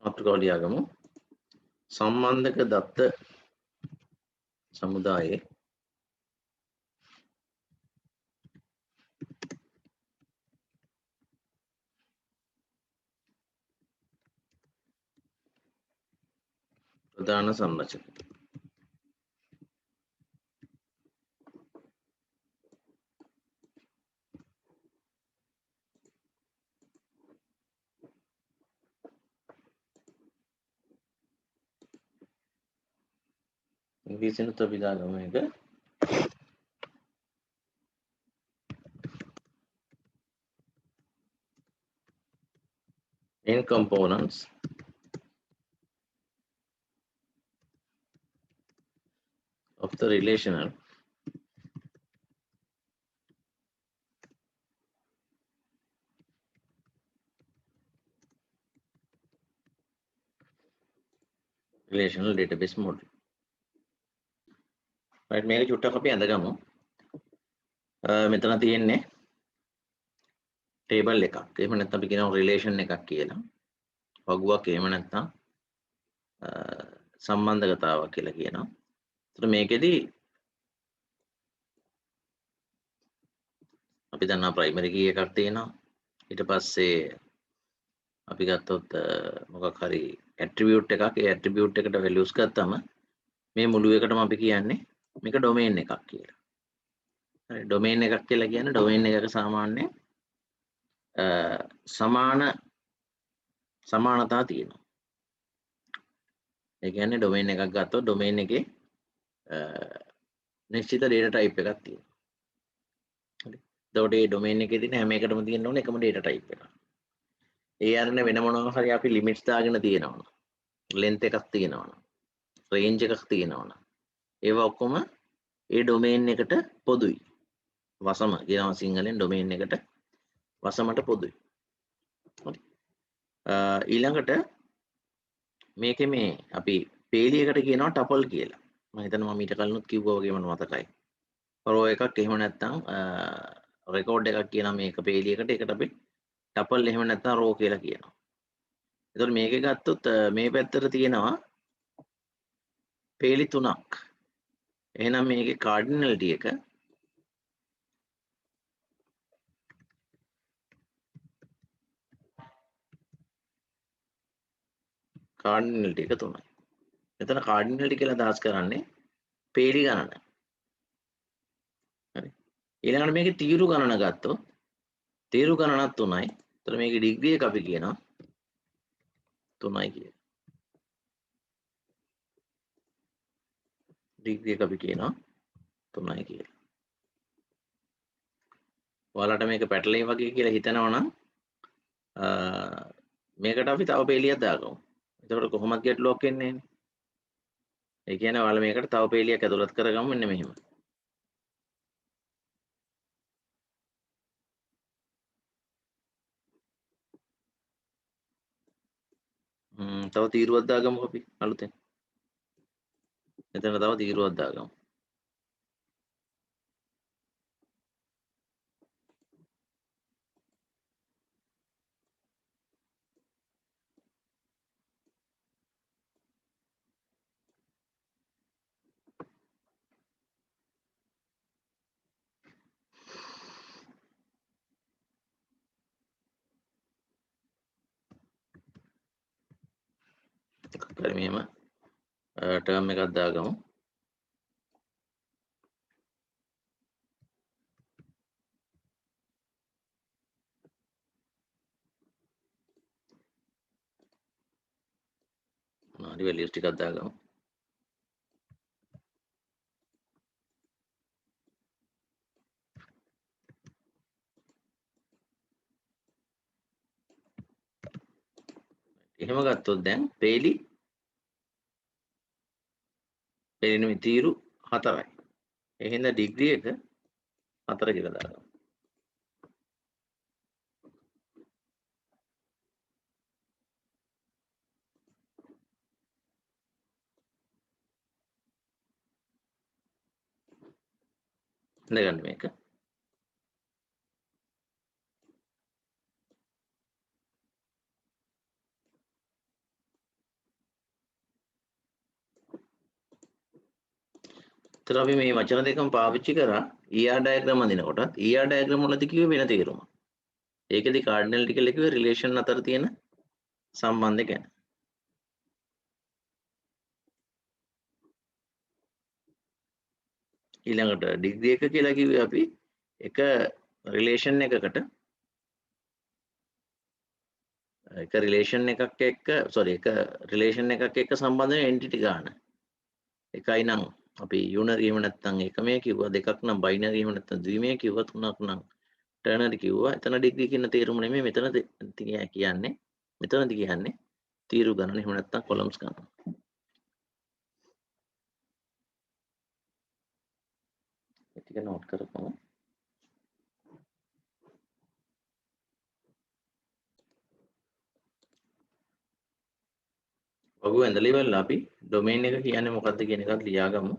මාතෘකාව ලියාගමු. සම්බන්ධක දත්ත සමුදායේ ප්‍රධාන සංරචක. ඉංග්‍රීසියෙන්ත් අපි දාගමු එක. main components of the relational database model. right, මේක චුට්ටක් අපි අඳගමු. මෙතන තියෙන්නේ table එකක්. එහෙම නැත්නම් අපි කියනවා relation එකක් කියලා. වගුවක් එහෙම නැත්නම් සම්බන්ධකතාවක් කියලා කියනවා. ඒතර මේකෙදි අපි දන්නා primary key එකක් තියෙනවා. ඊට පස්සේ අපි ගත්තොත් මොකක් හරි attribute එකක්. ඒ attribute එකට values ගත්තම මේ මුළු එකටම අපි කියන්නේ මේක domain එකක් කියලා. හරි, domain එකක් කියලා කියන්නේ domain එකක සාමාන්‍ය සමානතා තියෙනවා. ඒ කියන්නේ domain එකක් ගත්තොත් domain එකේ නිශ්චිත data type එකක් තියෙනවා. හරි. එතකොට මේ domain එකේ තියෙන හැම එකටම තියෙන්න ඕනේ එකම data type එකක්. ඒ අරගෙන වෙන මොනවා හරි අපි limits දාගෙන තියෙනවා. length එකක් තියෙනවා. range එකක් තියෙනවා. ඒවා ඔක්කොම ඒ domain එකට පොදුයි. වසම කියනවා සිංහලෙන් domain එකට වසමට පොදුයි. හරි. ඊළඟට මේකේ මේ අපි පේලියකට කියනවා tuple කියලා. මම හිතනවා මම ඊට කලිනුත් කිව්වා වගේ මට මතකයි. row එකක් එහෙම නැත්නම් record එකක් කියනවා මේක පේලියකට. ඒකට අපි tuple එහෙම නැත්නම් row කියලා කියනවා. එතකොට මේකේ ගත්තොත් මේ පැත්තට තියෙනවා පේලි 3ක්. එහෙනම් මේකේ cardinality එක cardinality එක 3යි. එතන cardinality කියලා අදහස් කරන්නේ පේලි ගණන. හරි. ඊළඟට මේකේ තීරු ගණන ගත්තොත් තීරු ගණනක් 3යි. එතන මේකේ degree එක අපි කියනවා 3යි කියලා. degree එක අපි කියනවා 3යි කියලා. ඔයාලට මේක පැටලෙයි වගේ කියලා හිතනවා නම් මේකට අපි තව පේලියක් දාගමු. එතකොට කොහොමද ගැටලුවක් එන්නේ නැහැ. ඒ කියන්නේ ඔයාලා මේකට තව පේලියක් ඇතුළත් කරගමු මෙන්න මෙහෙම. තව තීරුවක් දාගමු අපි අලුතෙන්. එතන තව තීරුවක් දාගමු. හරි මෙහෙම ටර්ම් එකක් දාගමු. හරි values ටිකක් දාගමු. එහෙම ගත්තොත් දැන් පේලි නෙමෙයි තීරු 4යි. ඒ හින්දා ඩිග්‍රී එක 4 කියලා දාගමු. ඉඳගන්න මේක. එතන අපි මේ වචන දෙකම පාවිච්චි කරා ER ඩයග්‍රෑම් අඳිනකොටත් ER ඩයග්‍රෑම් වලදී කිව්වේ වෙන තේරුම. ඒකෙදි කාඩිනැලිටි කියලා කිව්වේ රිලේෂන් අතර තියෙන සම්බන්ධය ගැන. ඊළඟට ඩිග්‍රී එක කියලා කිව්වේ අපි එක රිලේෂන් එකකට එක රිලේෂන් එකක් එක්ක එක රිලේෂන් එකක් එක්ක සම්බන්ධ වෙන එන්ටිටි ගන්න. එකයි නම් අපි යුනරි එහෙම නැත්නම් එකමය කිව්වා, දෙකක් නම් බයිනරි එහෙම නැත්නම් ද්විමය කිව්වා, තුනක් නම් ටර්නරි කිව්වා. එතන ඩිග්‍රී කියන තේරුම නෙමෙයි මෙතන කියන්නේ. මෙතනදී කියන්නේ තීරු ගණන එහෙම නැත්නම් කොලම්ස් ගණන. ඒ ටික නෝට් කරපුවා. වගු ඇඳලා ඉවරලා අපි ඩොමේන් එක කියන්නේ මොකක්ද කියන එකත් ලියාගමු.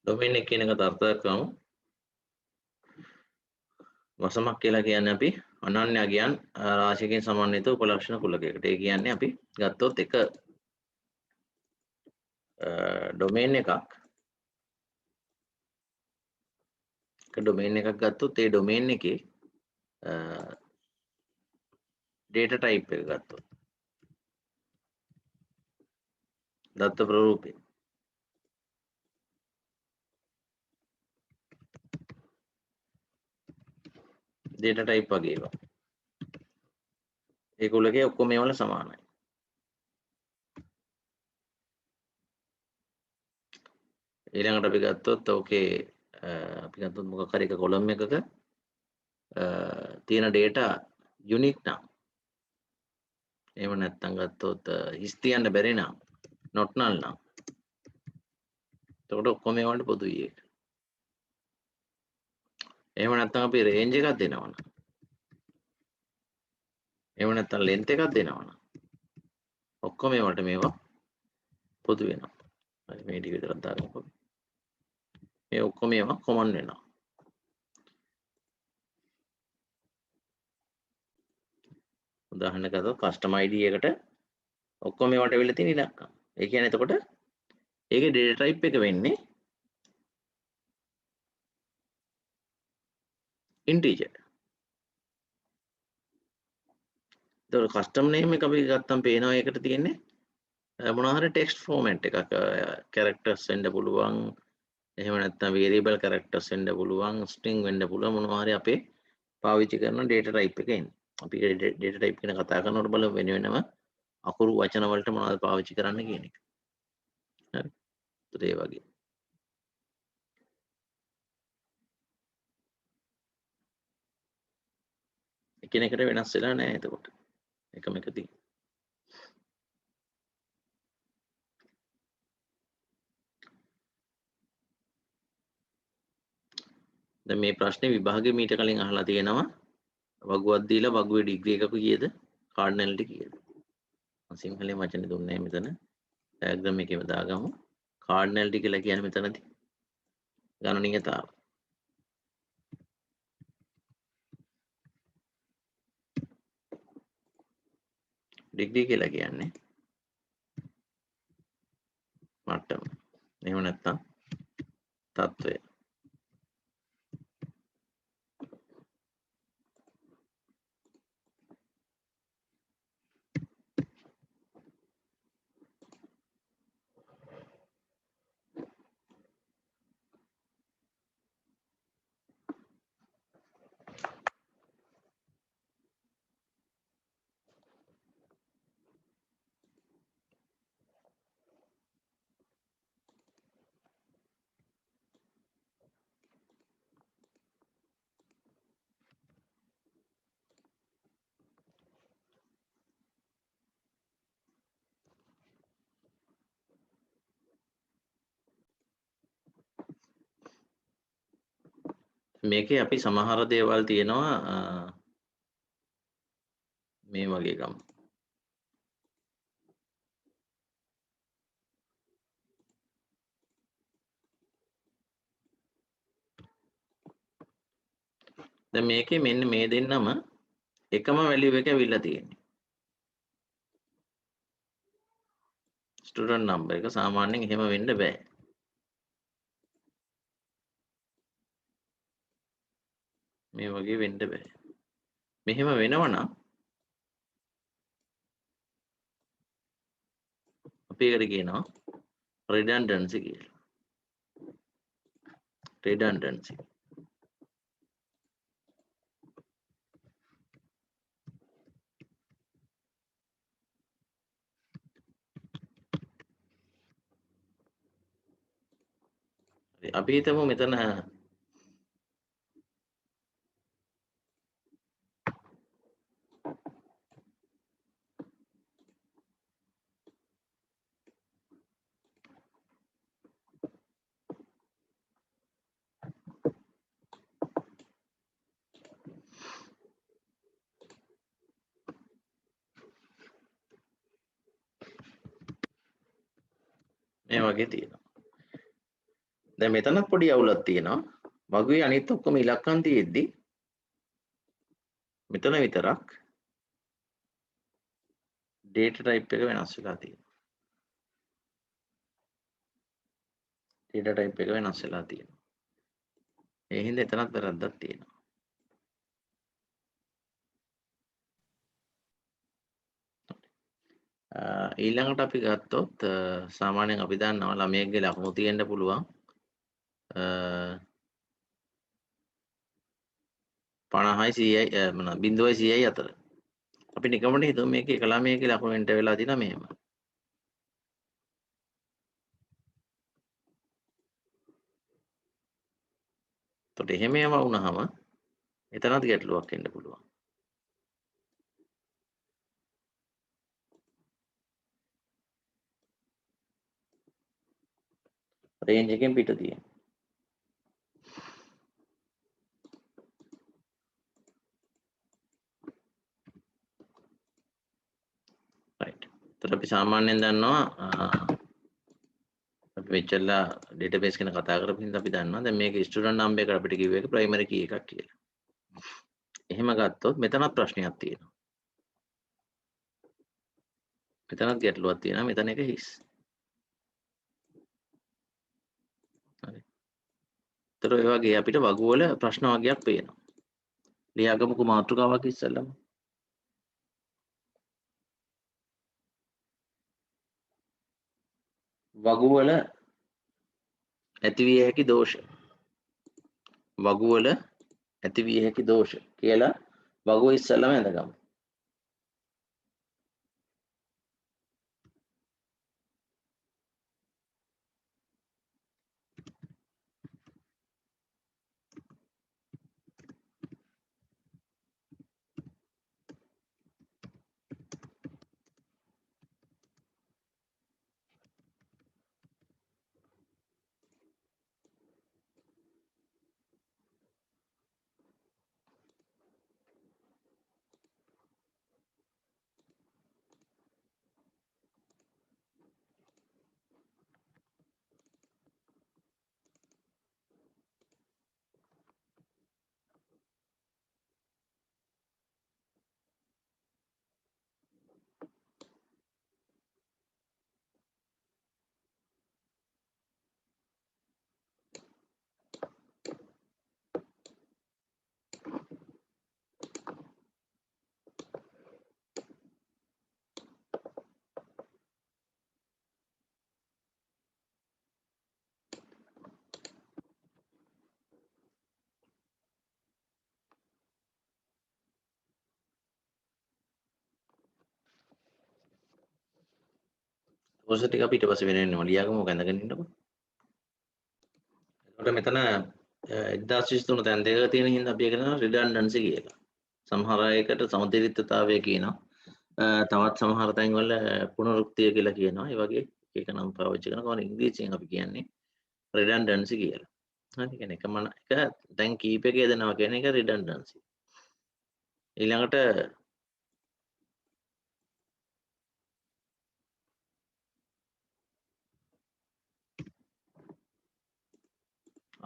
ඩොමේන් එක කියන එකට අර්ථයක් කරමු. වසමක් කියලා කියන්නේ අපි අනන්‍ය අගයන් රාශියකින් සමන්විත උපලක්ෂණ කුලකයකට. ඒ කියන්නේ අපි ගත්තොත් එක ඩොමේන් එකක් ගත්තොත් ඒ ඩොමේන් එකේ data type එක ගත්තොත් දත්ත ප්‍රරූපය data type වගේ ඒවා. ඒ කුලකයේ ඔක්කොම ඒවල සමානයි. ඊළඟට අපි ගත්තොත් ඕකේ අපි ගත්තොත් මොකක් හරි එක කොලම් එකක තියෙන data unique නම් එහෙම නැත්නම් ගත්තොත් හිස් තියන්න බැරි නම් not null නම් එතකොට ඔක්කොම ඒවාට පොදුයි ඒක. එහෙම නැත්නම් අපි range එකක් දෙනවනම් එහෙම නැත්නම් length එකක් දෙනවනම් ඔක්කොම ඒවාට මේවා පොදු වෙනවා. හරි මේ ටික විතරක් දාගමු. මේ ඔක්කොම ඒවා common වෙනවා. උදාහරණයක් ගත්තොත් custom ID එකට ඔක්කොම ඒවාට වෙලා තියෙන ඉලක්කම්. ඒ කියන්නේ එතකොට ඒකේ data type එක වෙන්නේ integer. එතකොට custom name එක අපි ගත්තම පේනවා ඒකට තියෙන්නේ මොනවා හරි text format එකක් characters වෙන්න පුළුවන්. එහෙම නැත්නම් variable characters වෙන්න පුළුවන්, string වෙන්න පුළුවන්, මොනවා හරි අපේ පාවිච්චි කරන data type එක එන්නේ. අපි data type ගැන කතා කරනකොට බලමු වෙන වෙනම අකුරු වචන වලට මොනවද පාවිච්චි කරන්න කියන එක. හරි. ඒ වගේ. එකිනෙකට වෙනස් වෙලා නැහැ එතකොට. එකම එක තියෙන්නේ. දැන් මේ ප්‍රශ්නේ විභාගෙ මීට කලින් අහලා තියෙනවා. වගුවක් දීලා වගුවේ ඩිග්‍රී එකක කීයද? කාඩිනැලිටි කීයද? මම සිංහලෙන් වචනේ දුන්නේ මෙතන. ඩයග්‍රෑම් එකේම දාගමු. කාඩිනැලිටි කියලා කියන්නේ මෙතනදී ගණනීයතාව. ඩිග්‍රී කියලා කියන්නේ මට්ටම. එහෙම නැත්නම් තත්ත්වය. මේකේ අපි සමහර දේවල් තියෙනවා මේ වගේ ගමු. දැන් මේකේ මෙන්න මේ දෙන්නම එකම වැලියු එක ඇවිල්ලා තියෙන්නේ. ස්ටුඩන්ට් නම්බර් එක සාමාන්‍යයෙන් එහෙම වෙන්න බෑ. මේ වගේ වෙන්න බෑ. මෙහෙම වෙනවනම් අපි ඒකට කියනවා redundancy කියලා. redundancy. අපි හිතමු මෙතන මේ වගේ තියෙනවා. දැන් මෙතනත් පොඩි අවුලක් තියෙනවා. වගේ අනිත් ඔක්කොම ඉලක්කම් තියෙද්දි මෙතන විතරක් data type එක වෙනස් වෙලා තියෙනවා. data type එක වෙනස් වෙලා තියෙනවා. ඒ හින්දා එතනත් වැරද්දක් තියෙනවා. ඊළඟට අපි ගත්තොත් සාමාන්‍යයෙන් අපි දන්නවා ළමයෙක්ගේ ලකුණු තියෙන්න පුළුවන් 50යි 100යි මොනවා 0යි 100යි අතර. අපි නිකමට හිතමු මේක එක ළමයෙක්ගේ ලකුණු එන්ටර් වෙලා තියෙනවා මෙහෙම. එතකොට එහෙම ඒවා වුණාම එතනත් ගැටලුවක් එන්න පුළුවන්. රේන්ජ් එකෙන් පිට තියෙන. right. එතකොට අපි සාමාන්‍යයෙන් දන්නවා අපි මෙච්චරලා database ගැන කතා කරපු හින්දා අපි දන්නවා දැන් මේක ස්ටුඩන්ට් නම්බර් එක අපිට කිව්ව එක ප්‍රයිමරි කී එකක් කියලා. එහෙම ගත්තොත් මෙතනත් ප්‍රශ්නයක් තියෙනවා. මෙතනත් ගැටලුවක් තියෙනවා. මෙතන එක හිස්. හරි. ඒතර ඒ වගේ අපිට වගු වල ප්‍රශ්න වගේක් පේනවා. ලියාගමුකෝ මාතෘකාවක් ඉස්සෙල්ලම. වගු වල ඇතිවිය හැකි දෝෂ. වගු වල ඇතිවිය හැකි දෝෂ කියලා වගුව ඉස්සෙල්ලම ඇඳගමු. දෝෂ ටික අපි ඊට පස්සේ වෙනවෙනම ලියාගමු ඇඳගෙන ඉන්නකො. එතකොට මෙතන 1023 තැන් දෙකක තියෙන හින්දා අපි කියනවා redundancy කියලා. සමහර අයකට සමතුලිතතාවය කියනවා. තවත් සමහර තැන්වල පුනරුක්තිය කියලා කියනවා. ඒ වගේ එක නම් පාවිච්චි කරනවා. ඉංග්‍රීසියෙන් අපි කියන්නේ redundancy කියලා. හරි කියන්නේ එකම එක දැන් කීපයක යදෙනවා කියන එක රිඩන්ඩන්සි. ඊළඟට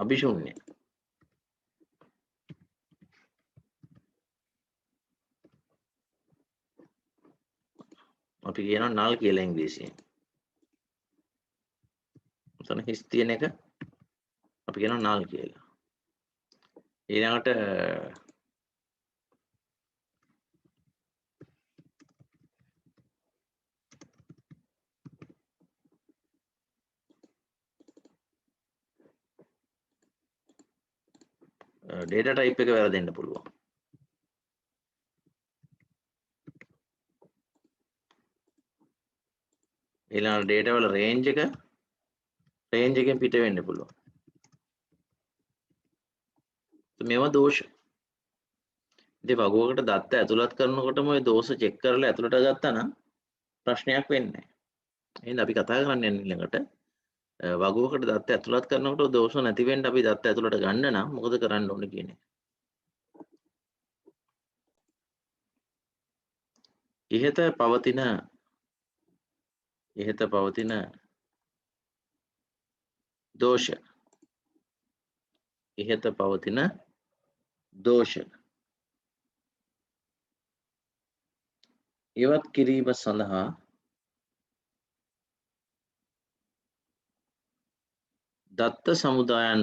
අභිශුන්‍ය. අපි කියනවා null කියලා ඉංග්‍රීසියෙන්. එතන හිස් තියෙන එක අපි කියනවා null කියලා. ඊළඟට data type එක වැරදෙන්න පුළුවන්. ඊළඟ data වල range එකෙන් පිට වෙන්න පුළුවන්. මේවා දෝෂ. ඉතින් වගුවකට දත්ත ඇතුළත් කරනකොටම ওই දෝෂ චෙක් කරලා ඇතුළට ගත්තා නම් ප්‍රශ්නයක් වෙන්නේ නැහැ. එහෙනම් අපි කතා කරන්නේ ඊළඟට වගුවකට දත්ත ඇතුළත් කරනකොට දෝෂ නැති වෙන්න අපි දත්ත ඇතුළට ගන්න නම් මොකද කරන්න ඕනේ කියන එක. ඉහත පවතින දෝෂ ඉවත් කිරීම සඳහා දත්ත සමුදායන්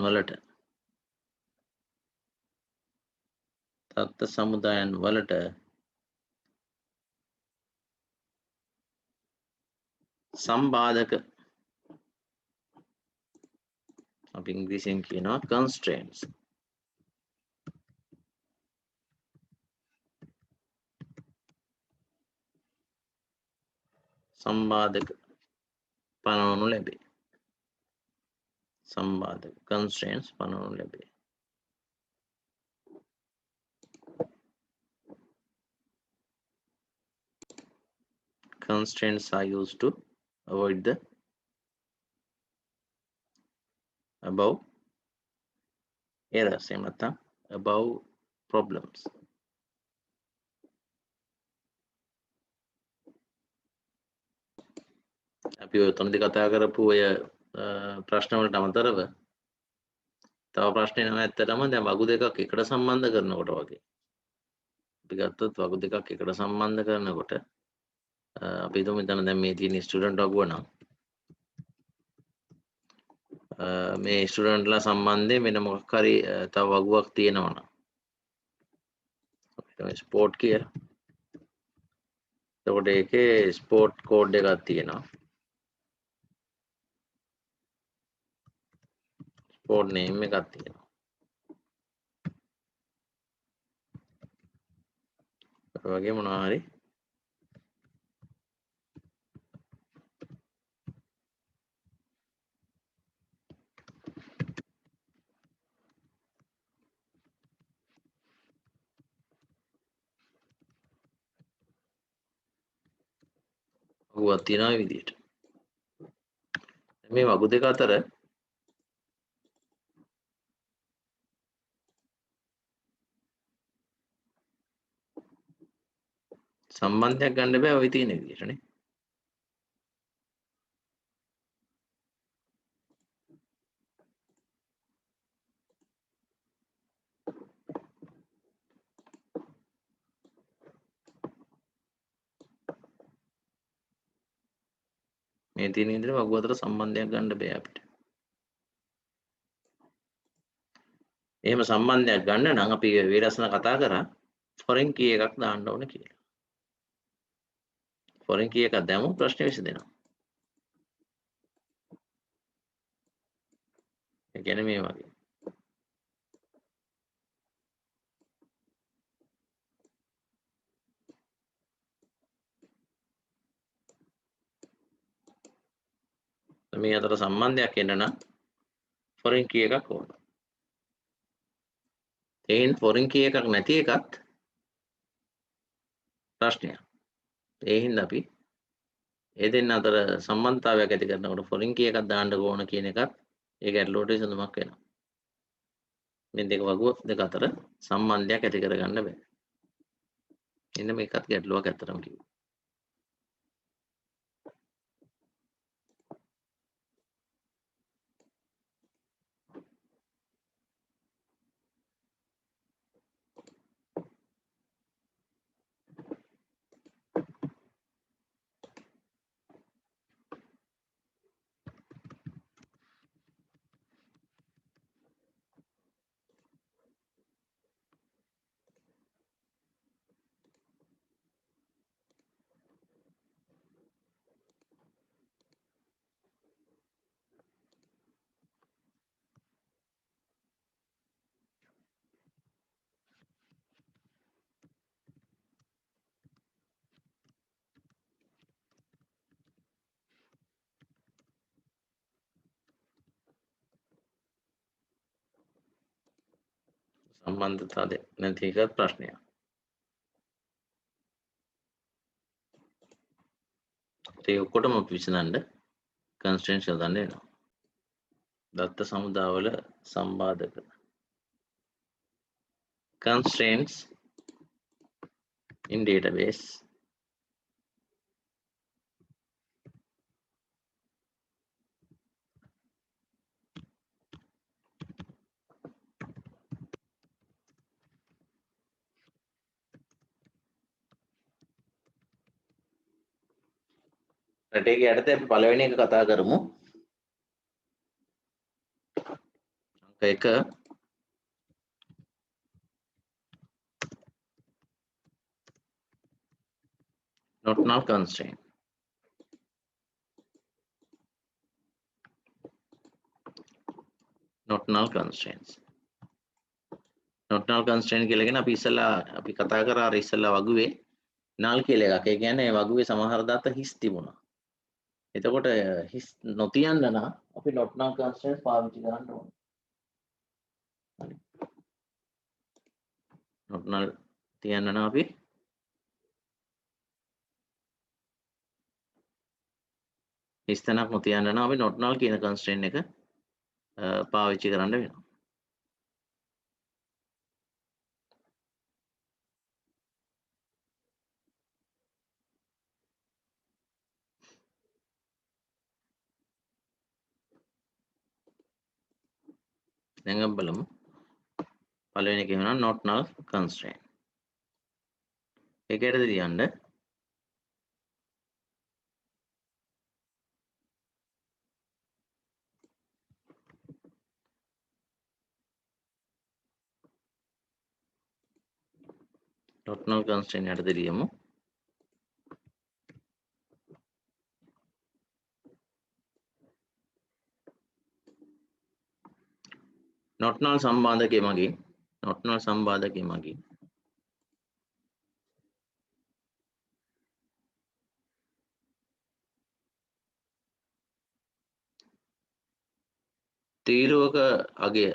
වලට සම්බාධක අපි ඉංග්‍රීසියෙන් කියනවා constraints සම්බාධක පනවනු ලැබේ. සම්බාධක constraints පනවනු ලැබේ. Constraints are used to avoid the above errors. එහෙම නැත්නම් above problems. අපි ඔය තුනදී කතා කරපු ඔය ප්‍රශ්න වලට අමතරව තව ප්‍රශ්න එනවා ඇත්තටම දැන් වගු දෙකක් එකට සම්බන්ධ කරනකොට වගේ. අපි ගත්තොත් වගු දෙකක් එකට සම්බන්ධ කරනකොට අපි හිතමු මෙතන දැන් මේ තියෙන ස්ටුඩන්ට් වගුව නම් මේ ස්ටුඩන්ට්ලා සම්බන්ධයෙන් වෙන මොකක් හරි තව වගුවක් තියෙනවා නම් අපි හිතමු ස්පෝර්ට් කියලා. එතකොට ඒකේ ස්පෝර්ට් කෝඩ් එකක් තියෙනවා. ස්පෝර්ට් නේම් එකක් තියෙනවා. ඒ වගේ මොනවා හරි වගුවක් තියෙනවා මේ විදිහට. මේ වගු දෙක අතර සම්බන්ධයක් ගන්න බෑ ওই තියෙන විදිහටනේ. මේ තියෙන විදිහට වගු අතර සම්බන්ධයක් ගන්න බෑ අපිට. එහෙම සම්බන්ධයක් ගන්න නම් අපි විරස්න කතා කරා ෆොරෙන් කී එකක් දාන්න ඕන කියලා. ෆොරෙන් කී එකක් දැම්මොත් ප්‍රශ්නේ විසඳෙනවා. ඒ කියන්නේ මේ වගේ. මේ අතර සම්බන්ධයක් එන්න නම් ෆොරෙන් කී එකක් ඕන. එයින් ෆොරෙන් කී එකක් නැති එකත් ප්‍රශ්නයක්. ඒ හින්දා අපි ඒ දෙන්න අතර සම්බන්ධතාවයක් ඇති කරනකොට ෆොරෙන් කී එකක් දාන්න ඕන කියන එකත් ඒ ගැටලුවට විසඳුමක් වෙනවා. මේ දෙක වගුව දෙක අතර සම්බන්ධයක් ඇති කරගන්න බෑ. එන්න මේකත් ගැටලුවක් ඇත්තටම කිව්වා. සම්බන්ධතාවය නැති එකත් ප්‍රශ්නයක්. ඒ ඔක්කොටම විසඳන්න කන්ස්ට්‍රේන්ට්ස් යොදන්න වෙනවා. දත්ත සමුදාවල සම්බාධක constraints in database රටේක යටතේ අපි පළවෙනි එක කතා කරමු. අංක 1 not null constraint. not null constraints. not null constraint කියලා කියන අපි ඉස්සලා අපි කතා කරා අර ඉස්සලා වගුවේ null කියලා එකක්. ඒ කියන්නේ වගුවේ සමහර දත්ත හිස් තිබුණා. එතකොට හිස් නොතියන්න නම් අපි not null constraints පාවිච්චි කරන්න ඕනේ. හරි. not null තියන්න නම් අපි හිස් තැනක් නොතියන්න නම් අපි not null කියන constraint එක පාවිච්චි කරන්න වෙනවා. දැන් අපි බලමු පළවෙනි එක වෙනවා not null constraint. ඒකටද තියන්න not null constraint යටතේ ලියමු not null සම්බාධකයේ මගින් not null සම්බාධකයේ මගින් තීරුවක අගය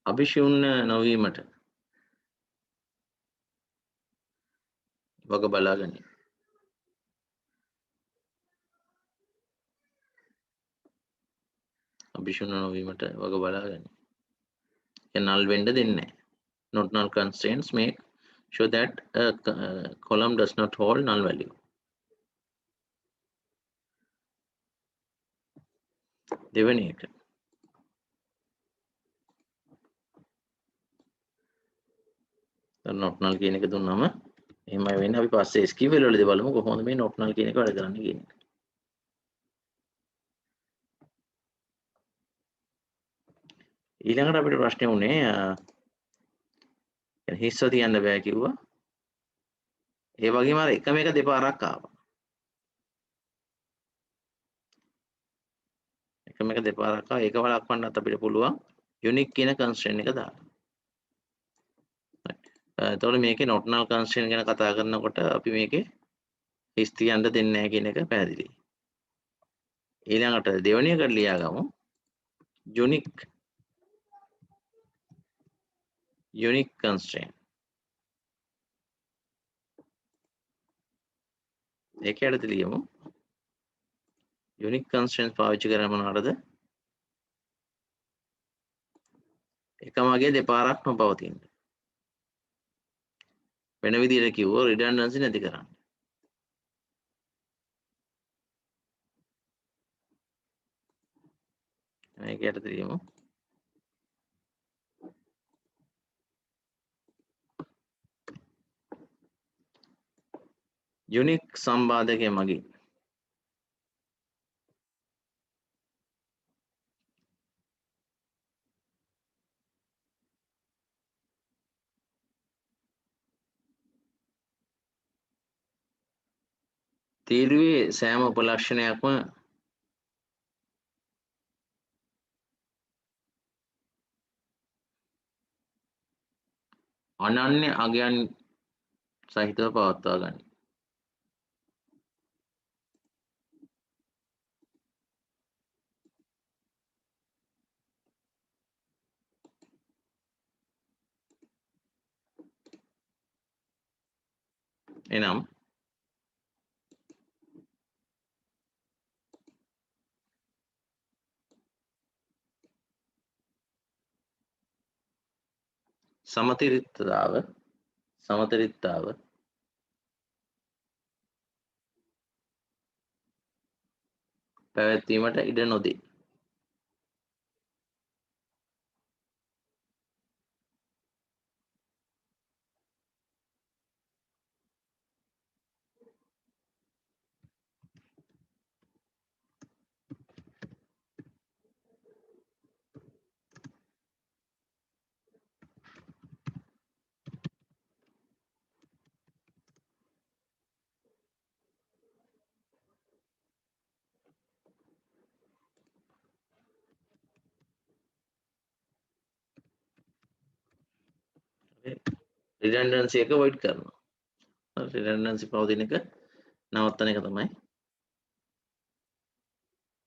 අභිශූන්‍ය නොවීමට වග බලා ගනී. අභිශූන්‍ය නොවීමට වග බලා ගනී. null වෙන්න දෙන්නේ නැහැ. not null constraints make sure that a column does not hold null value. දෙවෙනි එක not null කියන එක දුන්නාම එහෙමයි වෙන්නේ. අපි පස්සේ SQL වලදී බලමු කොහොමද මේ not null කියන එක වැඩ කරන්නේ කියන එක. ඊළඟට අපිට ප්‍රශ්නේ උනේ හිස්ව තියන්න බෑ කිව්වා. ඒ වගේම අර එකම එක දෙපාරක් ආවා. එකම එක දෙපාරක් ආවා. ඒක වළක්වන්නත් අපිට පුළුවන් unique කියන constraint එක දාලා. එතකොට මේකේ not null constraint ගැන කතා කරනකොට අපි මේකේ හිස් තියන්න දෙන්නේ නැහැ කියන එක පැහැදිලියි. ඊළඟට දෙවෙනි එකට ලියාගමු unique constraint. ඒක යටතේ ලියමු unique constraints පාවිච්චි කරන මොනවටද එකම වගේ දෙපාරක් නොපවතින වෙන විදිහට කිව්වොත් redundancy නැති කරන්න මේක යටතේ ලියමු unique සම්බාධකය මගින් තීරුවේ සෑම උපලක්ෂණයක්ම අනන්‍ය අගයන් සහිතව පවත්වා ගනී. එනම් සමතුලිතතාව පැවැත්වීමට ඉඩ නොදී. රිඩන්ඩන්සි එක වොයිඩ් කරනවා. රිඩන්ඩන්සි පවතින එක නවත්තන එක තමයි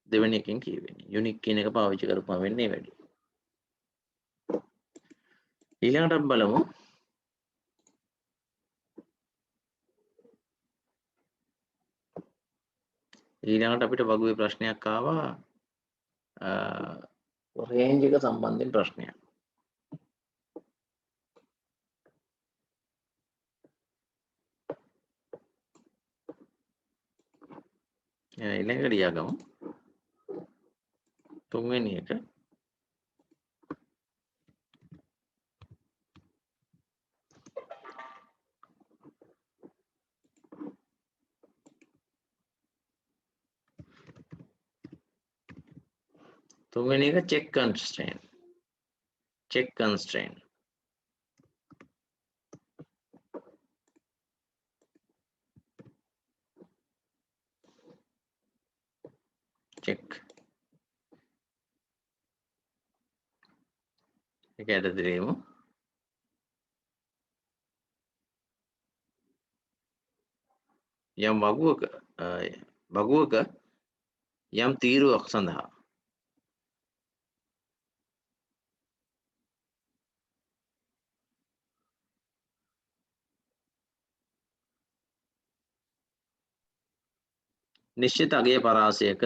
දෙවෙනි එකෙන් කියවෙන්නේ. යුනික් කියන එක පාවිච්චි කරපුවම වෙන්නේ වැඩි. ඊළඟට අපි බලමු ඊළඟට අපිට වගුවේ ප්‍රශ්නයක් ආවා රේන්ජ් එක සම්බන්ධයෙන් ප්‍රශ්නයක්. ඊළඟට ලියාගමු. තුන්වෙනි එක check constraint. Check constraint. Check. ඒක යටතේ ලියමු. යම් වගුවක යම් තීරුවක් සඳහා නිශ්චිත අගය පරාසයක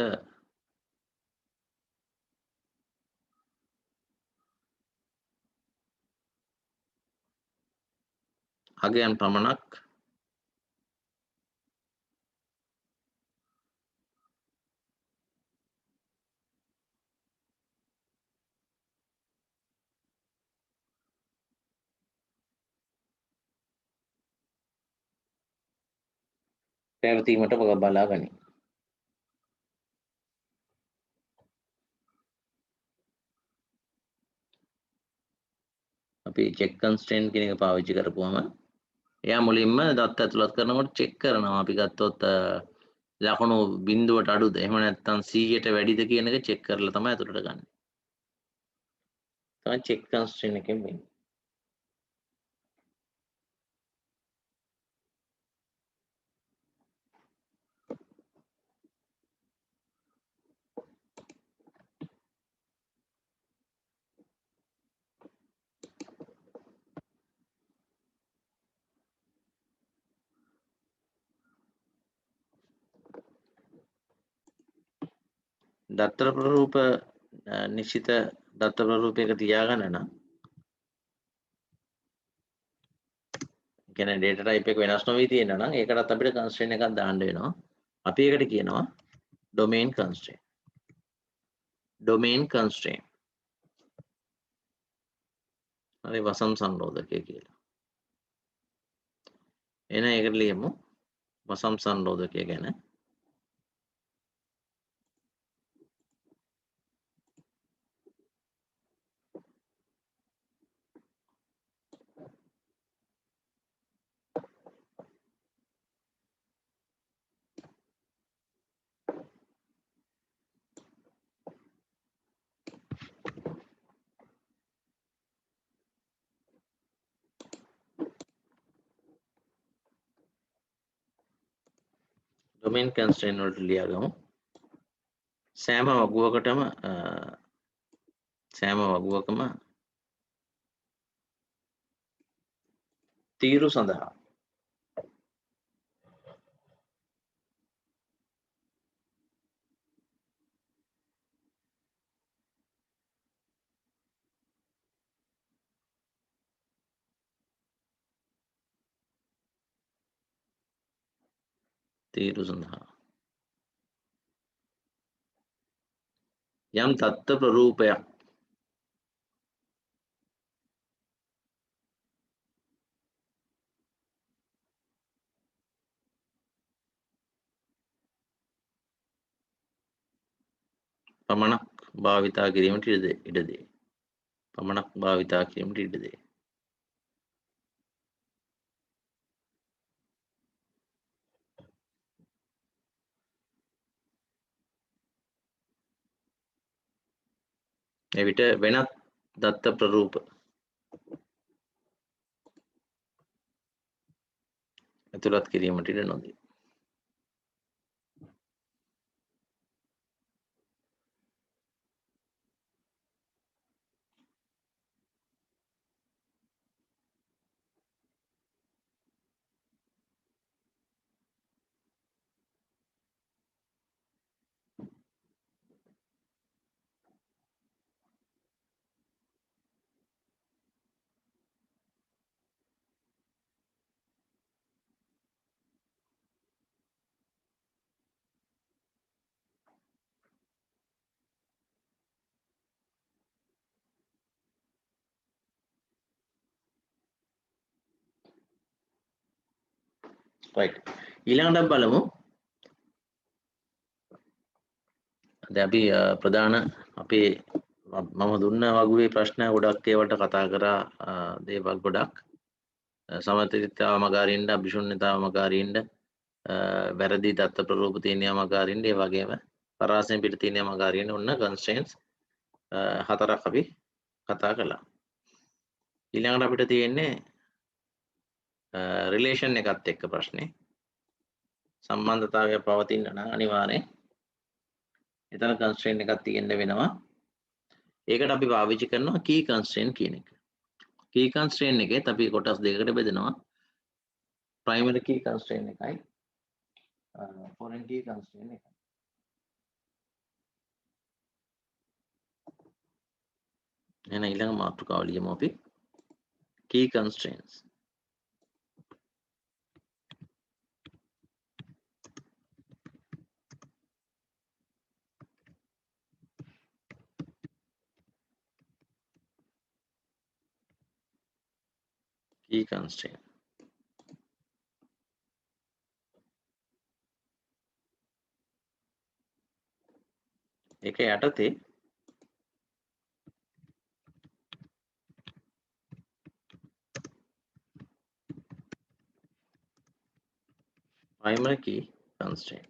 අගයන් පමණක් පැවතීමට බලා ගනී. අපි check constraint කියන එක පාවිච්චි කරපුවම එයා මුලින්ම දත්ත ඇතුළත් කරනකොට චෙක් කරනවා. අපි ගත්තොත් ලකුණු බිඳුවට අඩුද එහෙම නැත්නම් 100ට වැඩිද කියන එක චෙක් කරලා තමයි ඇතුළට ගන්න. තමයි check constraint එකෙන් වෙන්නේ. දත්ත ප්‍රරූප නිශ්චිත දත්ත ප්‍රරූපයක තියාගන්න නම් කියන්නේ data type එක වෙනස් නොවී තියෙනවා නම් ඒකටත් අපිට constraint එකක් දාන්න වෙනවා. අපි ඒකට කියනවා domain constraint. domain constraint. හරි වසම් සංරෝධකය කියලා. එන ඒකට ලියමු වසම් සංරෝධකය ගැන. domain constraint වලට ලියාගමු. සෑම වගුවකම තීරු සඳහා යම් තත්ත්ව ප්‍රරූපයක් පමණක් භාවිතා කිරීමට ඉඩ දේ. පමණක් භාවිතා කිරීමට ඉඩ දේ. එවිට වෙනත් දත්ත ප්‍රරූප ඇතුළත් කිරීමට ඉඩ නොදී. right. ඊළඟට බලමු. දැන් අපි ප්‍රධාන අපේ මම දුන්න වගුවේ ප්‍රශ්න ගොඩක් ඒවට කතා කරා දේවල් ගොඩක්. සමතුලිතතාව මගහරින්න, අභිශුන්‍යතාව මගහරින්න, වැරදි දත්ත ප්‍රරූප තියෙන මගහරින්න, ඒ වගේම පරාසයෙන් පිට තියෙන මගහරින්න ඔන්න constraints හතරක් අපි කතා කළා. ඊළඟට අපිට තියෙන්නේ රිලේෂන් එකත් එක්ක ප්‍රශ්නේ. සම්බන්ධතාවය පවතින නම් අනිවාර්යෙන් එතන constraint එකක් තියෙන්න වෙනවා. ඒකට අපි පාවිච්චි කරනවා key constraint කියන එක. key constraint එකෙත් අපි කොටස් දෙකකට බෙදනවා. primary key constraint එකයි foreign key constraint එකයි. එහෙනම් ඊළඟ මාතෘකාව ලියමු අපි key constraints. key constraint. ඒක යටතේ primary key constraint.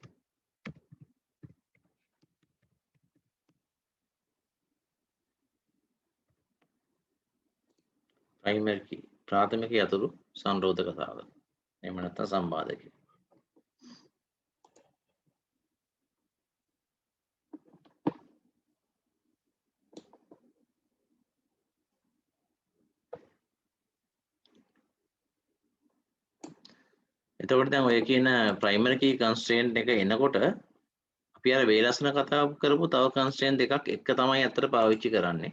primary key ප්‍රාථමික යතුරු සංරෝධකතාව. එහෙම නැත්නම් සම්බාධකය. එතකොට දැන් ඔය කියන primary key constraint එක එනකොට අපි අර වේලස්න කතා කරපු තව කන්ස්ට්‍රේන්ට් දෙකක් එක තමයි අතර පාවිච්චි කරන්නේ.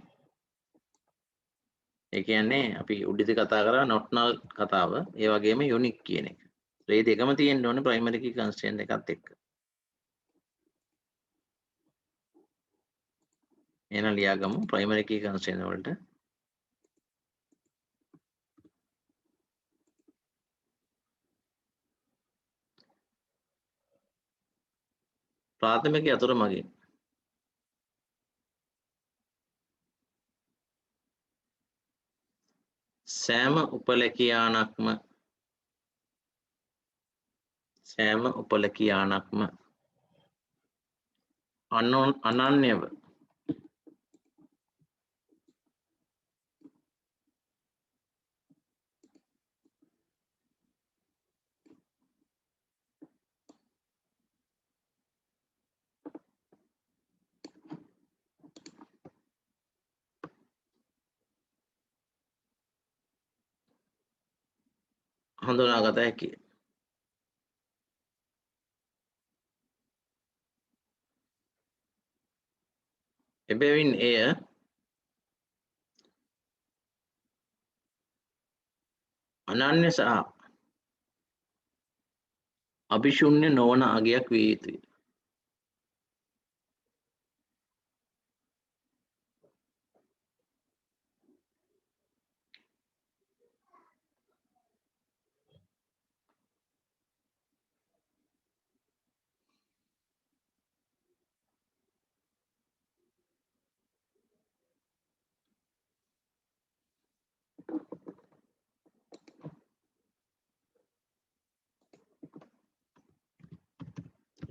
ඒ කියන්නේ අපි උඩින්ද කතා කරා not null කතාව, ඒ වගේම unique කියන එක. මේ දෙකම තියෙන්න ඕනේ primary key constraint එකත් එක්ක. එහෙනම් ලියාගමු primary key constraint වලට ප්‍රාථමික යතුර මගින් සෑම උපලකියානක්ම අනන්‍යව හඳුනාගත හැකිය. එබැවින් එය අනන්‍ය සහ අභිශුන්‍ය නොවන අගයක් විය යුතුය.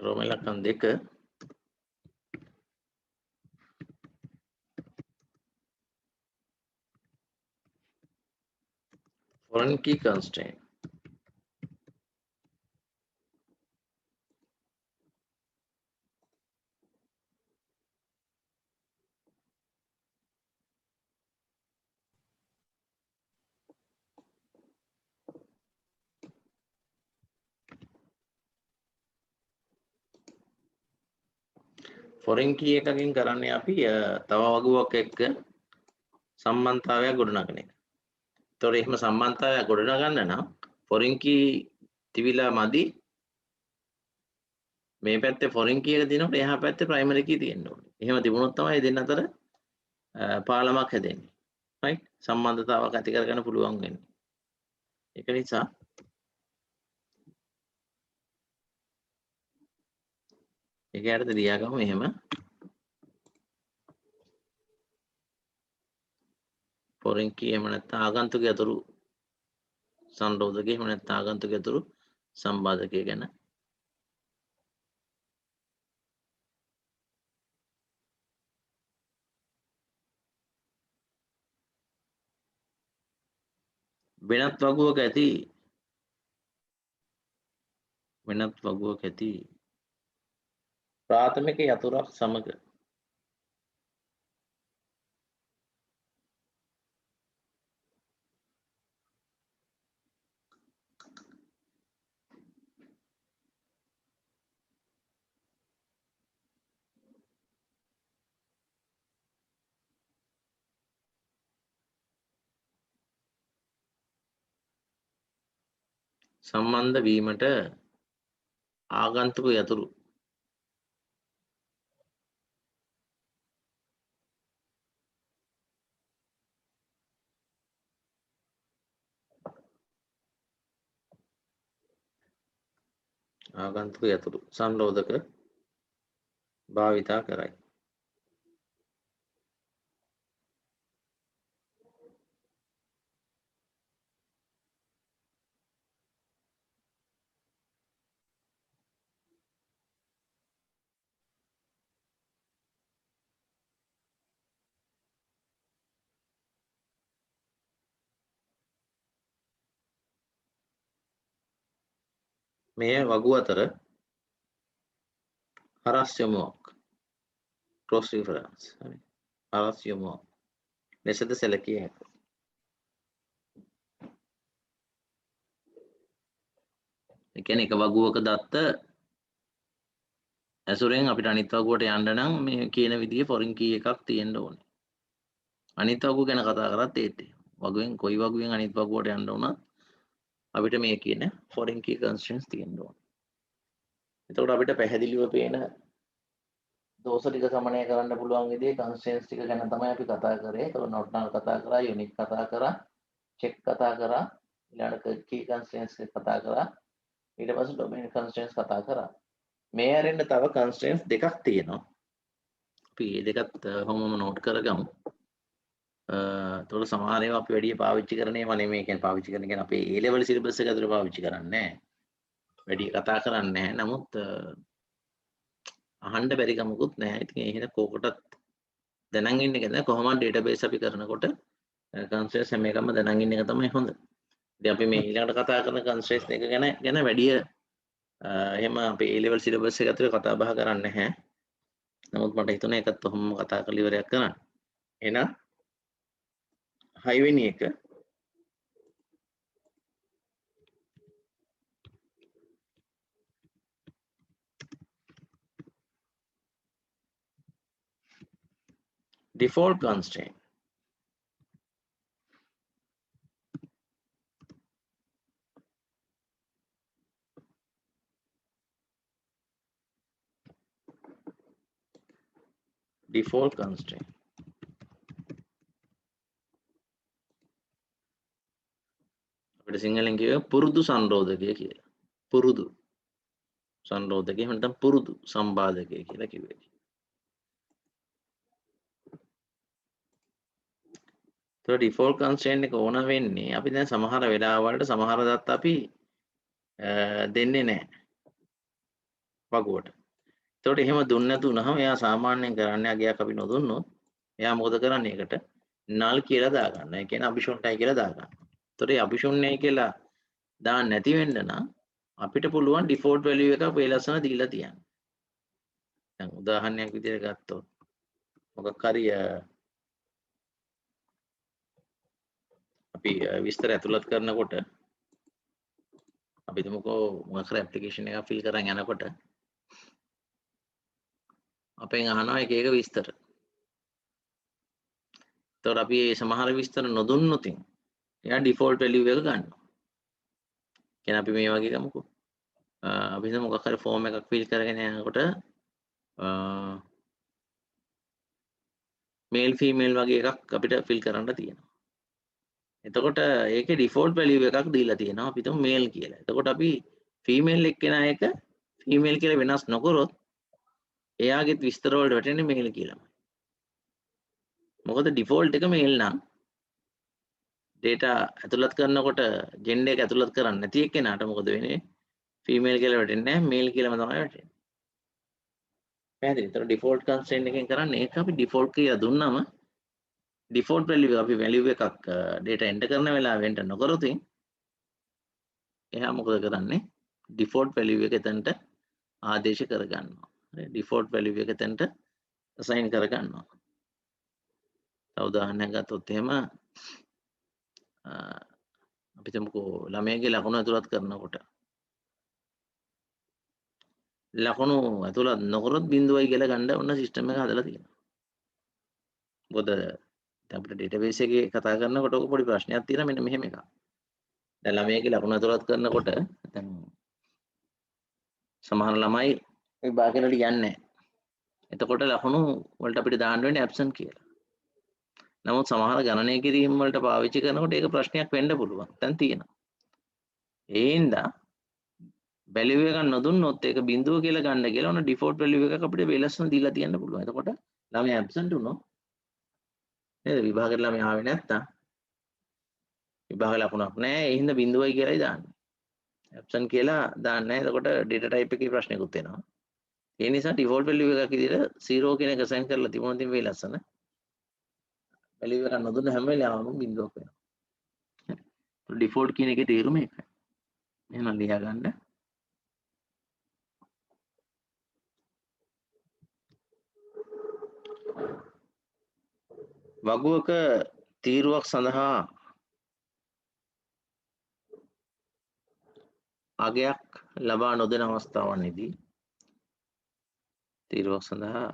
රෝම ඉලක්කම් 2 foreign key constraint foreign key එකකින් කරන්නේ අපි තව වගුවක් එක්ක සම්බන්ධතාවයක් ගොඩනගන එක. ඒතකොට එහෙම සම්බන්ධතාවයක් ගොඩනගන්න නම් foreign key තිබිලා මදි. මේ පැත්තේ foreign key එක දිනනකොට එහා පැත්තේ primary key තියෙන්න ඕනේ. එහෙම තිබුණොත් තමයි දෙන්න අතර පාලමක් හැදෙන්නේ. right? සම්බන්ධතාවක් ඇති කරගන්න පුළුවන් වෙන්නේ. ඒක නිසා ඒක ඇරද ලියාගමු එහෙම. foreign key එහෙම නැත්නම් ආගන්තුක යතුරු සංරෝධකය එහෙම නැත්නම් ආගන්තුක යතුරු සම්බාධකය ගැන වෙනත් වගුවක ඇති ප්‍රාථමික යතුරක් සමග සම්බන්ධ වීමට ආගන්තුක යතුරු සංරෝධක භාවිතා කරයි. මෙය වගුව අතර හරස් යොමුවක් cross reference හරි හරස් යොමුවක් ලෙසද සැලකිය හැකියි. ඒ කියන්නේ එක වගුවක දත්ත ඇසුරෙන් අපිට අනිත් වගුවට යන්න නම් මේ කියන විදිහේ ෆොරින් කී එකක් තියෙන්න ඕනේ. අනිත් වගුව ගැන කතා කරත් ඒත් වගුවෙන් කොයි වගුවෙන් අනිත් වගුවට යන්න උනත් අපිට මේ කියන ෆොරින් කී කන්ස්ට්‍රේන්ට්ස් තියෙන්න ඕනේ. එතකොට අපිට පැහැදිලිව පේන දෝෂ ටික සමනය කරන්න පුළුවන් විදිහේ කන්ස්ට්‍රේන්ට්ස් ටික ගැන තමයි අපි කතා කරේ. එතකොට not null කතා කරා, unique කතා කරා, check කතා කරා, ඊළඟට key constraints කතා කරා. ඊට පස්සේ domain constraints කතා කරා. මේ ඇරෙන්න තව constraints දෙකක් තියෙනවා. අපි මේ දෙකත් කොහොමම note කරගමු. එතකොට සමහර ඒවා අපි වැඩි පාවිච්චි කරන්නේ නෙමෙයි. කියන්නේ පාවිච්චි කරන කියන්නේ අපේ A level syllabus එක ඇතුළේ පාවිච්චි කරන්නේ නැහැ. වැඩි කතා කරන්නේ නැහැ. නමුත් අහන්න බැරි කමකුත් නැහැ. ඉතින් ඒ හින්දා කෝකටත් දැනන් ඉන්න එක නේද කොහොමද database අපි කරනකොට constraints හැම එකම දැනන් ඉන්න එක තමයි හොඳ. ඉතින් අපි මේ ඊළඟට කතා කරන constraints එක ගැන වැඩි එහෙම අපේ A level syllabus එක ඇතුලේ කතා බහ කරන්නේ නැහැ. නමුත් මට හිතුණා ඒකත් කොහොමම කතා කරලා ඉවරයක් කරන්න. එහෙනම් 6 වෙනි එක default constraint. Default constraint. අපිට සිංහලෙන් කියව පුරුදු සංරෝධකය කියලා. පුරුදු සංරෝධකය එහෙම නැත්නම් පුරුදු සම්බාධකය කියලා කිව්වේ. તો default constraint එක ඕන වෙන්නේ අපි දැන් සමහර වෙලාවවලට සමහර දත් අපි දෙන්නේ නැහැ වගුවට. එතකොට එහෙම දුන්නේ නැතුනහම එයා සාමාන්‍යයෙන් කරන්නේ අගයක් අපි නොදුන්නොත් එයා මොකද කරන්නේ ඒකට null කියලා දාගන්නවා. ඒ කියන්නේ අභිෂුන්ටයි කියලා දාගන්නවා. එතකොට ඒ අභිෂුන්‍යයි කියලා දාන්න නැති වෙන්න නම් අපිට පුළුවන් default value එකක් මේ ලස්සන දීලා තියන්න. දැන් උදාහරණයක් විදිහට ගත්තොත් මොකක් හරි අපි විස්තර ඇතුළත් කරනකොට අපි තුමුකෝ මොකක් හරි ඇප්ලිකේෂන් එකක් ෆිල් කරන් යනකොට අපෙන් අහනවා එක එක විස්තර. එතකොට අපි මේ සමහර විස්තර නොදුන්නොත් එයා ඩිෆෝල්ට් වැලියු එක ගන්නවා. කියන්නේ අපි මේ වගේ ගමුකෝ. අපි හිතමු මොකක් හරි ෆෝම් එකක් ෆිල් කරගෙන යනකොට මේල් ෆීමේල් වගේ එකක් අපිට ෆිල් කරන්න තියෙනවා. එතකොට ඒකේ ඩිෆෝල්ට් වැලියු එකක් දීලා තියෙනවා. අපි හිතමු මේල් කියලා. එතකොට අපි ෆීමේල් එක්කෙනා එක ෆීමේල් කියලා වෙනස් නොකරොත් එයාගේ විස්තර වලට වැටෙන්නේ මේල් කියලාමයි. මොකද ඩිෆෝල්ට් එක මේල් නම් data ඇතුළත් කරනකොට gender එක ඇතුළත් කරන්නේ නැති එක්කෙනාට මොකද වෙන්නේ? ෆීමේල් කියලා වැටෙන්නේ නැහැ මේල් කියලාම තමයි වැටෙන්නේ. පැහැදිලි. ඒතර ඩිෆෝල්ට් කන්ස්ට්‍රේන්ට් එකෙන් කරන්නේ ඒක අපි ඩිෆෝල්ට් කියලා දුන්නම ඩිෆෝල්ට් වැලියු අපි වැලියු එකක් data enter කරන වෙලාවෙ enter නොකරොත් එයා මොකද කරන්නේ? ඩිෆෝල්ට් වැලියු එක එතනට ආදේශ කරගන්නවා. හරි ඩිෆෝල්ට් වැලියු එක එතනට assign කරගන්නවා. තව උදාහරණයක් ගත්තොත් එහෙම අපි හිතමුකෝ ළමයාගේ ලකුණු ඇතුළත් කරනකොට ලකුණු ඇතුළත් නොකරොත් බිඳුවයි කියලා ගන්න ඔන්න සිස්ටම් එක හදලා තියෙනවා. මොකද දැන් අපිට ඩේටාබේස් එකේ කතා කරනකොට ඔක පොඩි ප්‍රශ්නයක් තියෙනවා මෙන්න මෙහෙම එකක්. දැන් ළමයාගේ ලකුණු ඇතුළත් කරනකොට දැන් සමහර ළමයි විභාගෙට ලියන්නේ නැහැ. එතකොට ලකුණු වලට අපිට දාන්න වෙන්නේ ඇබ්සන්ට් කියලා. නමුත් සමහර ගණනය කිරීම වලට පාවිච්චි කරනකොට ඒක ප්‍රශ්නයක් වෙන්න පුළුවන්. දැන් තියෙනවා. ඒ හින්දා වැලියු එකක් නොදුන්නොත් ඒක බිඳුව කියලා ගන්න කියලා ඔන්න ඩිෆෝල්ට් වැලියු එකක් අපිට වෙලස්න දීලා තියන්න පුළුවන්. එතකොට ළමයා ඇබ්සන්ට් වුණොත් නේද විභාගෙට ළමයා ආවේ නැත්තම් විභාග ලකුණක් නැහැ. ඒ හින්දා බිඳුවයි කියලායි දාන්නේ. ඇබ්සන්ට් කියලා දාන්නේ නැහැ. එතකොට ඩේටා ටයිප් එකේ ප්‍රශ්නයක්ත් වෙනවා. ඒ නිසා ඩිෆෝල්ට් වැලියු එකක් විදිහට 0 කියන එක අසයින් කරලා තිබුණොත් මේ ලස්සන වැලියු එකක් නොදුන්න හැම වෙලාවෙම බිඳුවක් වෙනවා. ඩිෆෝල්ට් කියන එකේ තේරුම ඒකයි. එහෙනම් ලියා ගන්න. වගුවක තීරුවක් සඳහා අගයක් ලබා නොදෙන අවස්ථාවන්හිදී තීරුවක් සඳහා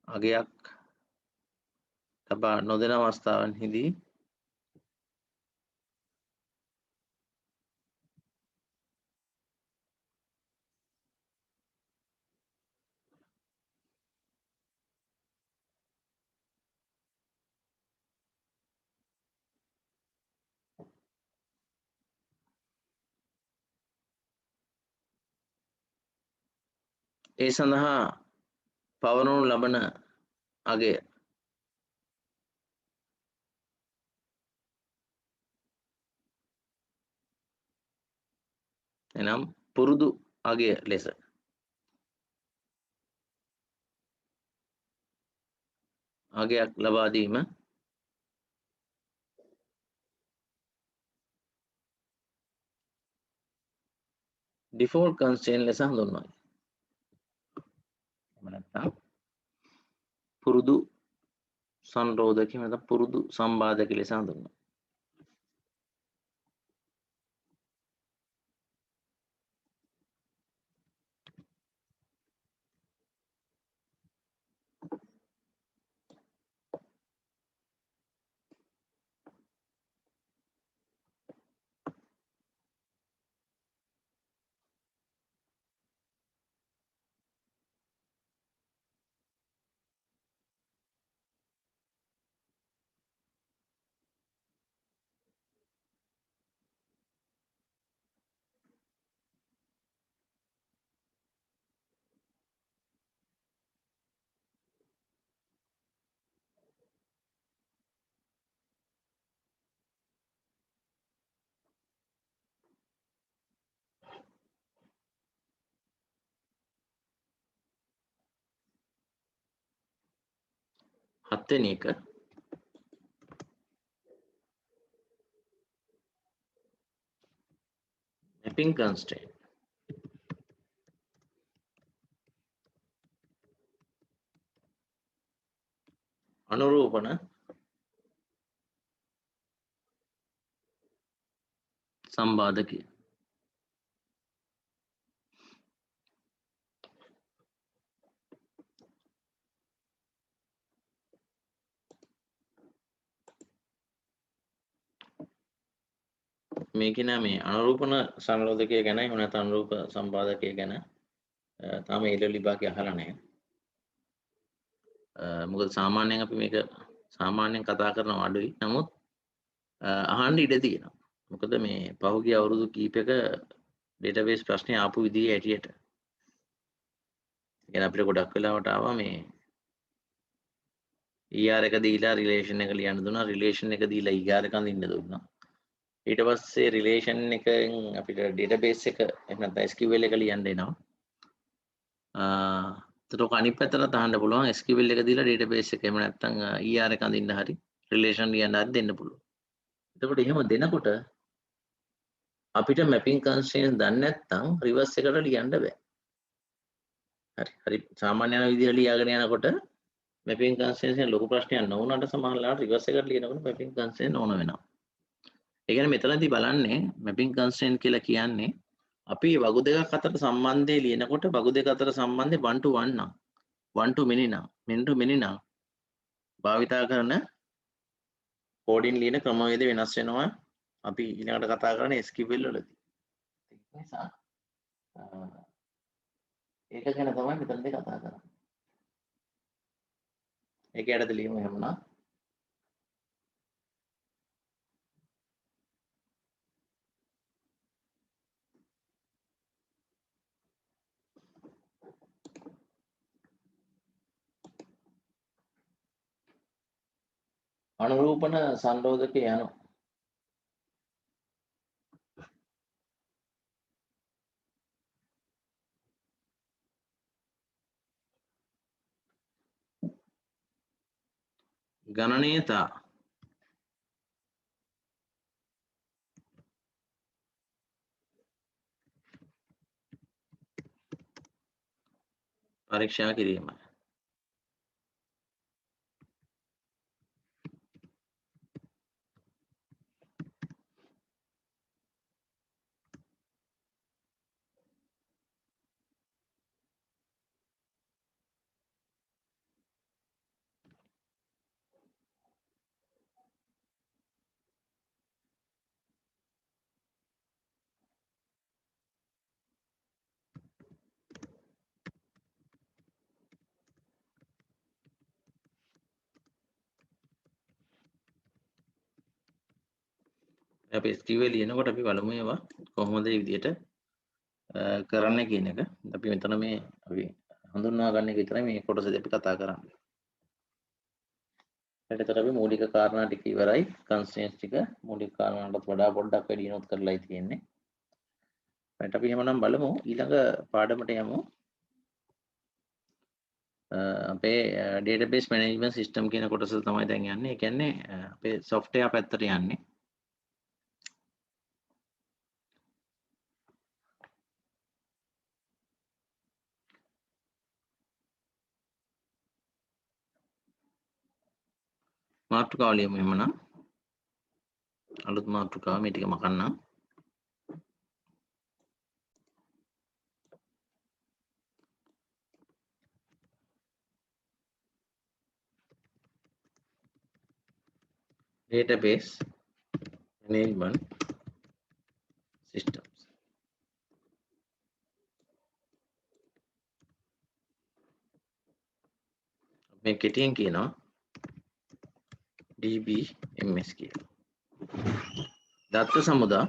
අගයක් ලබා නොදෙන අවස්ථාවන්හිදී ඒ සඳහා පවරනු ලබන අගය එනම් පුරුදු අගය ලෙස අගයක් ලබා දීම ඩිෆෝල්ට් කන්ස්ට්‍රේන්ට් ලෙස හඳුන්වයි. එහෙම නැත්නම් පුරුදු සංරෝධක එහෙම නැත්නම් පුරුදු සම්බාධක ලෙස හඳුන්වයි. හත්වෙනි එක mapping constraint. අනුරූපන සම්බාධකය. මේක නෑ මේ අනුරූපන සංරෝධකය ගැන එහෙම නැත්නම් අනුරූප සම්බාධකය ගැන තාම ඒ ලෙවල් විභාගය අහලා නැහැ. මොකද සාමාන්‍යයෙන් අපි මේක සාමාන්‍යයෙන් කතා කරනවා අඩුයි. නමුත් අහන්න ඉඩ තියෙනවා. මොකද මේ පහුගිය අවුරුදු කීපයක ඩේටාබේස් ප්‍රශ්නේ ආපු විදිහේ හැටියට. يعني අපිට ගොඩක් වෙලාවට ආවා මේ ER එක දීලා රිලේෂන් එක ලියන්න දුන්නා. රිලේෂන් එක දීලා ER එක අඳින්න දුන්නා. ඊට පස්සේ රිලේෂන් එකෙන් අපිට ඩේටාබේස් එක එහෙම නැත්නම් SQL එක ලියන්න එනවා. එතකොට අනිත් පැත්තට අහන්න පුළුවන් SQL එක දීලා ඩේටාබේස් එක එහෙම නැත්නම් ER එක අඳින්න හරි රිලේෂන් ලියන්න හරි දෙන්න පුළුවන්. එතකොට එහෙම දෙනකොට අපිට මැපින් කන්ස්ට්‍රේන්ට්ස් දන්නේ නැත්නම් රිවර්ස් එකට ලියන්න බෑ. හරි සාමාන්‍ය යන විදිහට ලියාගෙන යනකොට මැපින් කන්ස්ට්‍රේන්ට්ස් එක ලොකු ප්‍රශ්නයක් නොවුනට සමහරවිට රිවර්ස් එකට ලියනකොට මැපින් කන්ස්ට්‍රේන්ට් ඕන වෙනවා. ඒ කියන්නේ මෙතනදී බලන්නේ මැපින් කන්ස්ට්‍රේන්ට් කියලා කියන්නේ අපි වගු දෙකක් අතර සම්බන්ධය ලියනකොට වගු දෙක අතර සම්බන්ධය 1 to 1 නම් 1 to many නම් many to many නම් භාවිතා කරන කෝඩින් ලියන ක්‍රමවේද වෙනස් වෙනවා. අපි ඊළඟට කතා කරන්නේ SQL වලදී. ඒ නිසා ඒක ගැන තමයි මෙතනදී කතා කරන්නේ. ඒක යටතේ ලියමු එහෙමනම්. අනුරූපන සංරෝධකය යනු ගණනීයතා පරීක්ෂා කිරීමයි. අපි SQL ලියනකොට අපි බලමු ඒවා කොහොමද මේ විදිහට කරන්න කියන එක. අපි මෙතන මේ අපි හඳුන්වා ගන්න එක විතරයි මේ කොටසදී අපි කතා කරන්නේ. එතකොට අපි මූලික කාරණා ටික ඉවරයි. කන්ස්ට්‍රේන්ට්ස් ටික මූලික කාරණාටත් වඩා පොඩ්ඩක් වැඩි නෝට් කරලායි තියෙන්නේ. ඊට අපි එහෙමනම් බලමු ඊළඟ පාඩමට යමු. අපේ database management system කියන කොටස තමයි දැන් යන්නේ. ඒ කියන්නේ අපේ software පැත්තට යන්නේ. මාතෘකාව ලියමු එහෙමනම්. අලුත් මාතෘකාව මේ ටික මකන්නම්. database management systems. මේ කෙටියෙන් කියනවා DBMS කියලා. දත්ත සමුදා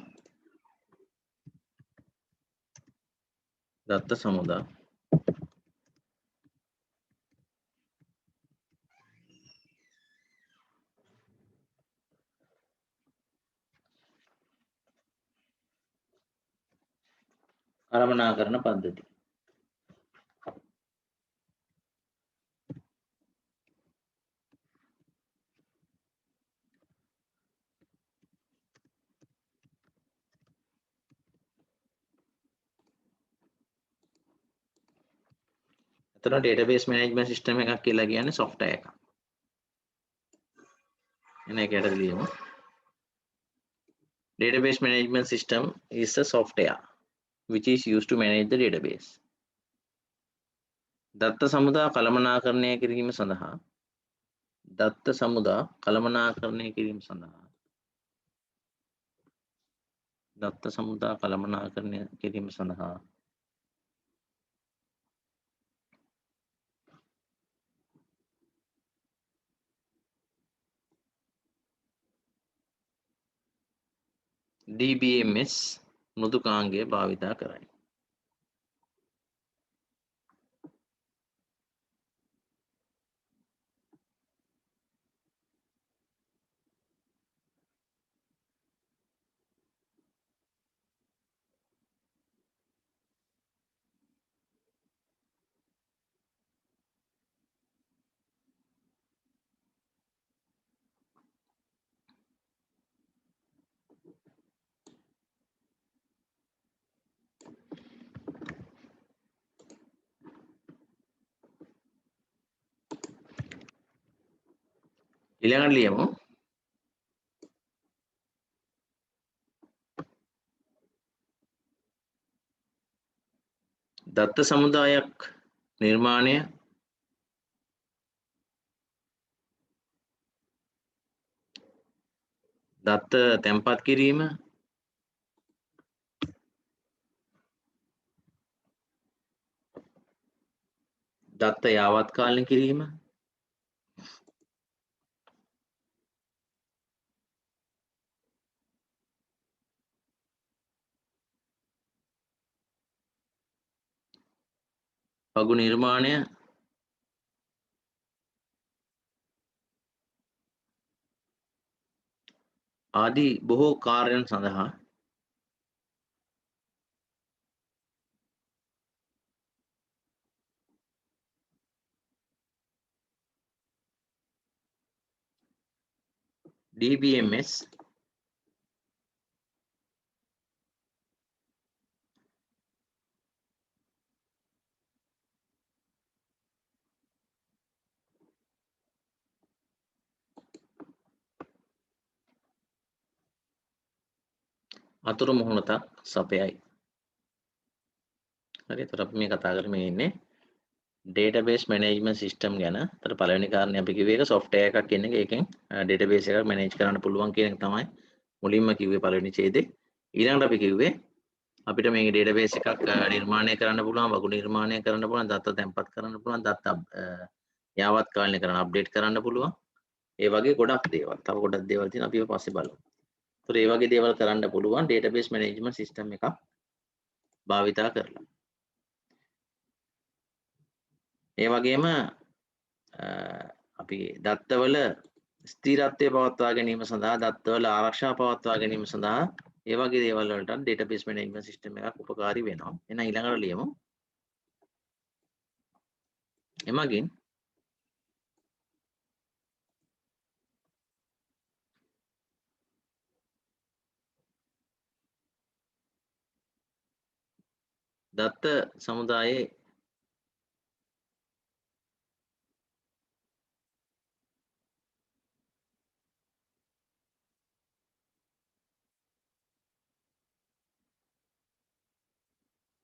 කළමනාකරන පද්ධති. එතන database management system එකක් කියලා කියන්නේ software එකක්. එන එකට ලියමු. Database management system is a software which is used to manage the database. දත්ත සමුදා කළමනාකරණය කිරීම සඳහා DBMS මෘදුකාංගය භාවිතා කරයි. ඊළඟට ලියමු දත්ත සමුදායක් නිර්මාණය දත්ත තැන්පත් කිරීම දත්ත යාවත්කාලන කිරීම පගු නිර්මාණය ආදී බොහෝ කාර්යයන් සඳහා DBMS අතුරු මුහුණතක් සපයයි. හරි. එතකොට අපි මේ කතා කරන්නේ ඉන්නේ database management system ගැන. එතකොට පළවෙනි කාරණේ අපි කිව්වේ ඒක software එකක් කියන එක. ඒකෙන් database එකක් manage කරන්න පුළුවන් කියන එක තමයි මුලින්ම කිව්වේ පළවෙනි ඡේදේ. ඊළඟට අපි කිව්වේ අපිට මේ database එකක් නිර්මාණය කරන්න පුළුවන්, වගු නිර්මාණය කරන්න පුළුවන්, දත්ත තැන්පත් කරන්න පුළුවන්, දත්ත යාවත් කාලනය කරන්න අප්ඩේට් කරන්න පුළුවන්. ඒ වගේ ගොඩක් දේවල්. තව ගොඩක් දේවල් තියෙනවා අපි ඒක පස්සේ බලමු. ඒතර ඒ වගේ දේවල් කරන්න පුළුවන් database management system එකක් භාවිතා කරලා. ඒ වගේම අපි දත්තවල ස්ථිරත්වය පවත්වා ගැනීම සඳහා දත්තවල ආරක්ෂා පවත්වා ගැනීම සඳහා ඒ වගේ දේවල් වලට database management system එකක් උපකාරී වෙනවා. එහෙනම් ඊළඟට ලියමු. එමගින් දත්ත සමුදායේ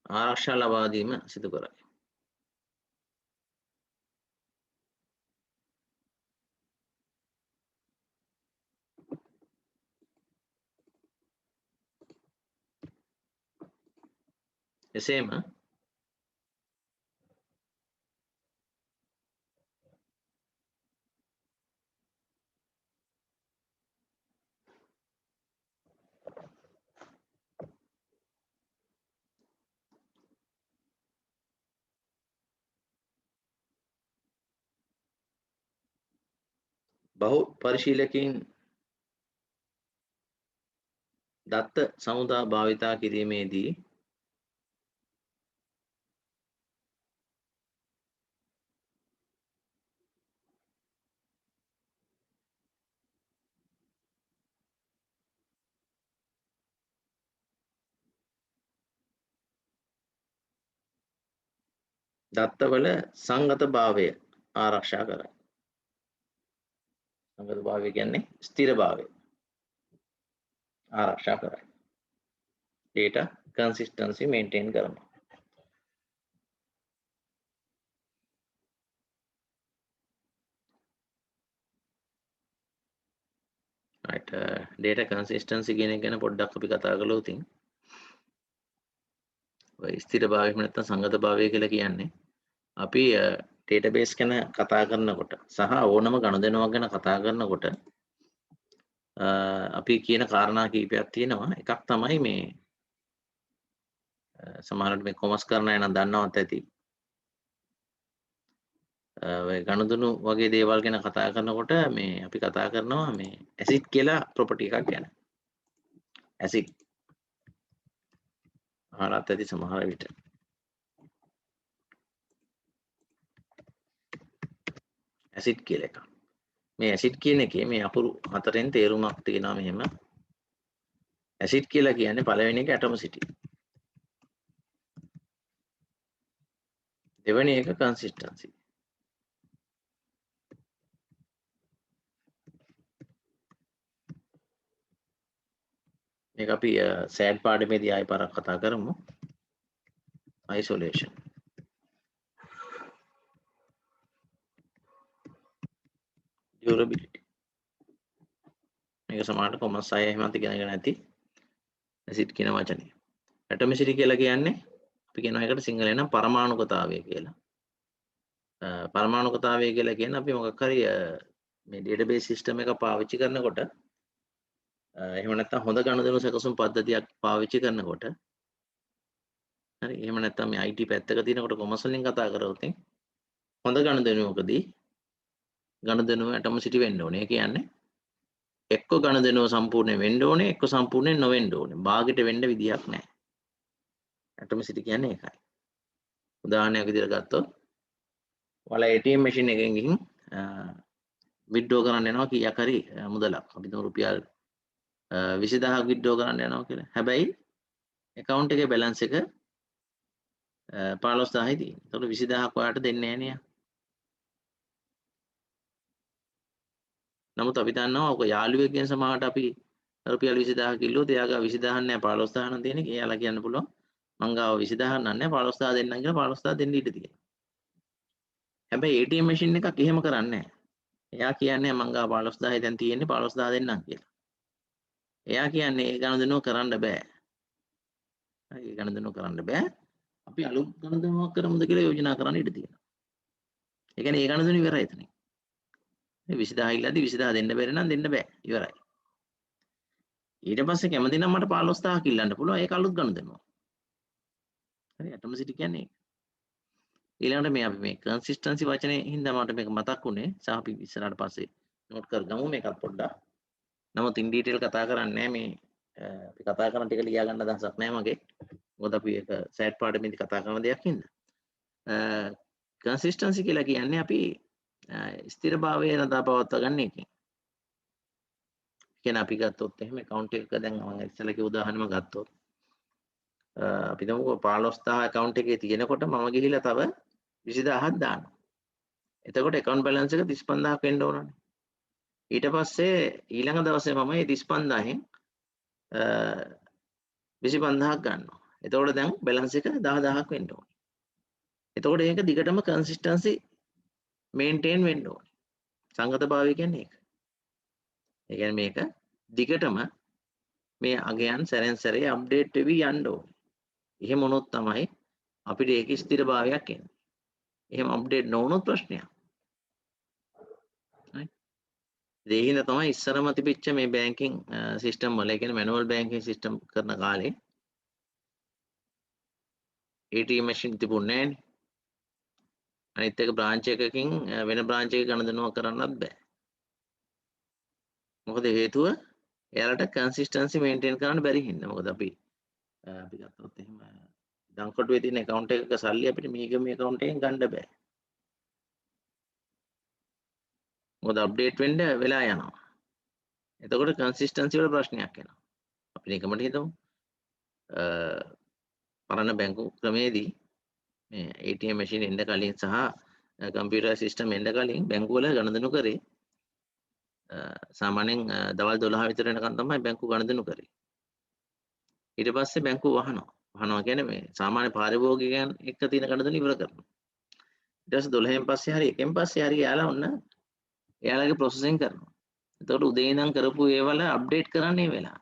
ආරක්ෂා ලබා දීම සිදු කරයි. එසේම බහු පරිශීලකයින් දත්ත සමුදා භාවිතා කිරීමේදී දත්තවල සංගත භාවය ආරක්ෂා කරයි. සංගත භාවය කියන්නේ ස්ථිර භාවය ආරක්ෂා කරයි. data consistency maintain කරනවා. right data consistency කියන එක ගැන පොඩ්ඩක් අපි කතා කළොත් ඔය ස්ථිර භාවය නැත්නම් සංගත භාවය කියලා කියන්නේ අපි database ගැන කතා කරනකොට සහ ඕනම ගනුදෙනුවක් ගැන කතා කරනකොට අපි කියන කාරණා කීපයක් තියෙනවා. එකක් තමයි මේ සමහරවිට මේ කොමර්ස් කරන අය නම් දන්නවත් ඇති. ඔය ගනුදෙනු වගේ දේවල් ගැන කතා කරනකොට මේ අපි කතා කරනවා මේ ඇසිඩ් කියලා ප්‍රොපර්ටි එකක් ගැන. ඇසිඩ් අහලත් ඇති සමහර විට. ඇසිඩ් කියලා එකක්. මේ ඇසිඩ් කියන එකේ මේ අකුරු හතරෙන් තේරුමක් තියෙනවා මෙහෙම. ඇසිඩ් කියලා කියන්නේ පළවෙනි එක ඇටොමිසිටි. දෙවෙනි එක කන්සිස්ටන්සි. මේක අපි සෑඩ් පාඩමේදී ආයෙ පාරක් කතා කරමු. isolation. durability. මේක සමහරට කොමර්ස් අය එහෙමත් ඉගෙනගෙන ඇති. ඇසිඩ් කියන වචනේ. ඇටොමිසිටි කියලා කියන්නේ අපි කියනවා එකට සිංහලෙන් නම් පරමාණුකතාවය කියලා. පරමාණුකතාවය කියලා කියන්නේ අපි මොකක් හරි මේ database system එක පාවිච්චි කරනකොට එහෙම නැත්නම් හොඳ ගනුදෙනු සැකසුම් පද්ධතියක් පාවිච්චි කරනකොට හරි එහෙම නැත්නම් මේ IT පැත්තක තියෙනකොට කොමර්ස් වලින් කතා කරොත් හොඳ ගනුදෙනුවකදී ගනුදෙනුව ඇටොමිසිටි වෙන්න ඕනේ. ඒ කියන්නේ එක්ක ගනුදෙනුව සම්පූර්ණ වෙන්න ඕනේ එක්ක සම්පූර්ණයෙන් නොවෙන්න ඕනේ. භාගයට වෙන්න විදියක් නැහැ. ඇටොමිසිටි කියන්නේ ඒකයි. උදාහරණයක් විදිහට ගත්තොත් ඔයාලා ATM machine එකෙන් ගිහින් withdraw කරන්න යනවා කීයක් හරි මුදලක්. අපි හිතමු රුපියල් 20000ක් withdraw කරන්න යනවා කියලා. හැබැයි account එකේ balance එක 15000යි තියෙන්නේ. ඒතකොට 20000ක් ඔයාලට දෙන්නේ නැහැ නේ. නමුත් අපි දන්නවා ඔක යාළුවෙක්ගෙන් සමහරට අපි රුපියල් 20000 කිල්ලුවොත් එයාගා 20000ක් නැහැ 15000 නම් තියෙන්නේ. එයාලා කියන්න පුළුවන් මං ගාව 20000ක් නැහැ 15000 දෙන්නම් කියලා 15000 දෙන්න ඉඩ තියෙනවා. හැබැයි ATM machine එකක් එහෙම කරන්නේ නැහැ. එයා කියන්නේ මං ගාව 15000යි දැන් තියෙන්නේ 15000 දෙන්නම් කියලා. එයා කියන්නේ ඒ ගනුදෙනුව කරන්න බෑ. හරි ඒ ගනුදෙනුව කරන්න බෑ. අපි අලුත් ගනුදෙනුවක් කරමුද කියලා යෝජනා කරන්න ඉඩ තියෙනවා. ඒ කියන්නේ ඒ ගනුදෙනුව ඉවරයි එතනින්. මේ 20000 ඉල්ලද්දි 20000 දෙන්න බැරි නම් දෙන්න බෑ. ඉවරයි. ඊට පස්සේ කැමති නම් මට 15000ක් ඉල්ලන්න පුළුවන් ඒක අලුත් ගනුදෙනුවක්. හරි ඇටොමිසිටි කියන්නේ ඒක. ඊළඟට මේ අපි මේ කන්සිස්ටන්සි වචනේ හින්දා මට මේක මතක් වුණේ සහ අපි ඉස්සරහට පස්සේ නෝට් කරගමු මේකත් පොඩ්ඩක්. නමුත් ඉන් ඩීටේල් කතා කරන්නේ නැහැ මේ අපි කතා කරන ටික ලියා ගන්න අදහසක් නැහැ මගේ. මොකද අපි ඒක සයිඩ් පාඩමේදී කතා කරන දෙයක් හින්දා. කන්සිස්ටන්සි කියලා කියන්නේ අපි ස්ථිරභාවය රඳා පවත්වා ගන්න එකකින්. කියන්නේ අපි ගත්තොත් එහෙම account එකක දැන් මම ඉස්සෙල්ලා කිව්ව උදාහරණෙම ගත්තොත් අපි තමු 15000 account එකේ තියෙනකොට මම ගිහිල්ලා තව 20000ක් දානවා. එතකොට account balance එක 35000ක් වෙන්න ඕනනේ. ඊට පස්සේ ඊළඟ දවසේ මම මේ 35000න් 25000ක් ගන්නවා. එතකොට දැන් balance එක 10000ක් වෙන්න ඕනේ. එතකොට ඒක දිගටම consistency maintain වෙන්න ඕනේ. සංගතභාවය කියන්නේ ඒක. ඒ කියන්නේ මේක දිගටම මේ අගයන් සැරෙන් සැරේ අප්ඩේට් වෙවි යන්න ඕනේ. එහෙම වුණොත් තමයි අපිට ඒකේ ස්ථිරභාවයක් එන්නේ. එහෙම අප්ඩේට් නොවුනොත් ප්‍රශ්නයක්. right? ඒ හින්දා තමයි ඉස්සරම තිබිච්ච මේ බැංකින් සිස්ටම් වල ඒ කියන්නේ මැනුවල් බැංකින් සිස්ටම් කරන කාලේ ATM මැෂින් තිබුණේ නැහැ නේ. අනිත් එක බ්‍රාන්ච් එකකින් වෙන බ්‍රාන්ච් එකක ගණදෙනුවක් කරන්නත් බෑ. මොකද හේතුව එයාලට කන්සිස්ටන්සි මේන්ටේන් කරන්න බැරි හින්දා. මොකද අපි ගත්තොත් එහෙම දංකොටුවේ තියෙන account එකක සල්ලි අපිට මීගමේ account එකෙන් ගන්න බෑ. මොකද අප්ඩේට් වෙන්න වෙලා යනවා. එතකොට කන්සිස්ටන්සි වල ප්‍රශ්නයක් එනවා. අපි නිකමට හිතමු පරණ බැංකු ක්‍රමේදී මේ ATM මැෂින් එන්න කලින් සහ කම්පියුටර් සිස්ටම් එන්න කලින් බැංකු වල ගණදෙනු කරේ සාමාන්‍යයෙන් දවල් 12 විතර වෙනකන් තමයි බැංකු ගණදෙනු කරේ. ඊට පස්සේ බැංකු වහනවා කියන්නේ මේ සාමාන්‍ය පාරිභෝගිකයන් එක්ක තියෙන ගණදෙනු ඉවර කරනවා. ඊට පස්සේ 12න් පස්සේ හරි 1න් පස්සේ හරි යාලා ඔන්න එයාලගේ ප්‍රොසෙසින් කරනවා. එතකොට උදේ ඉඳන් කරපු ඒවල අප්ඩේට් කරන්නේ වෙලා.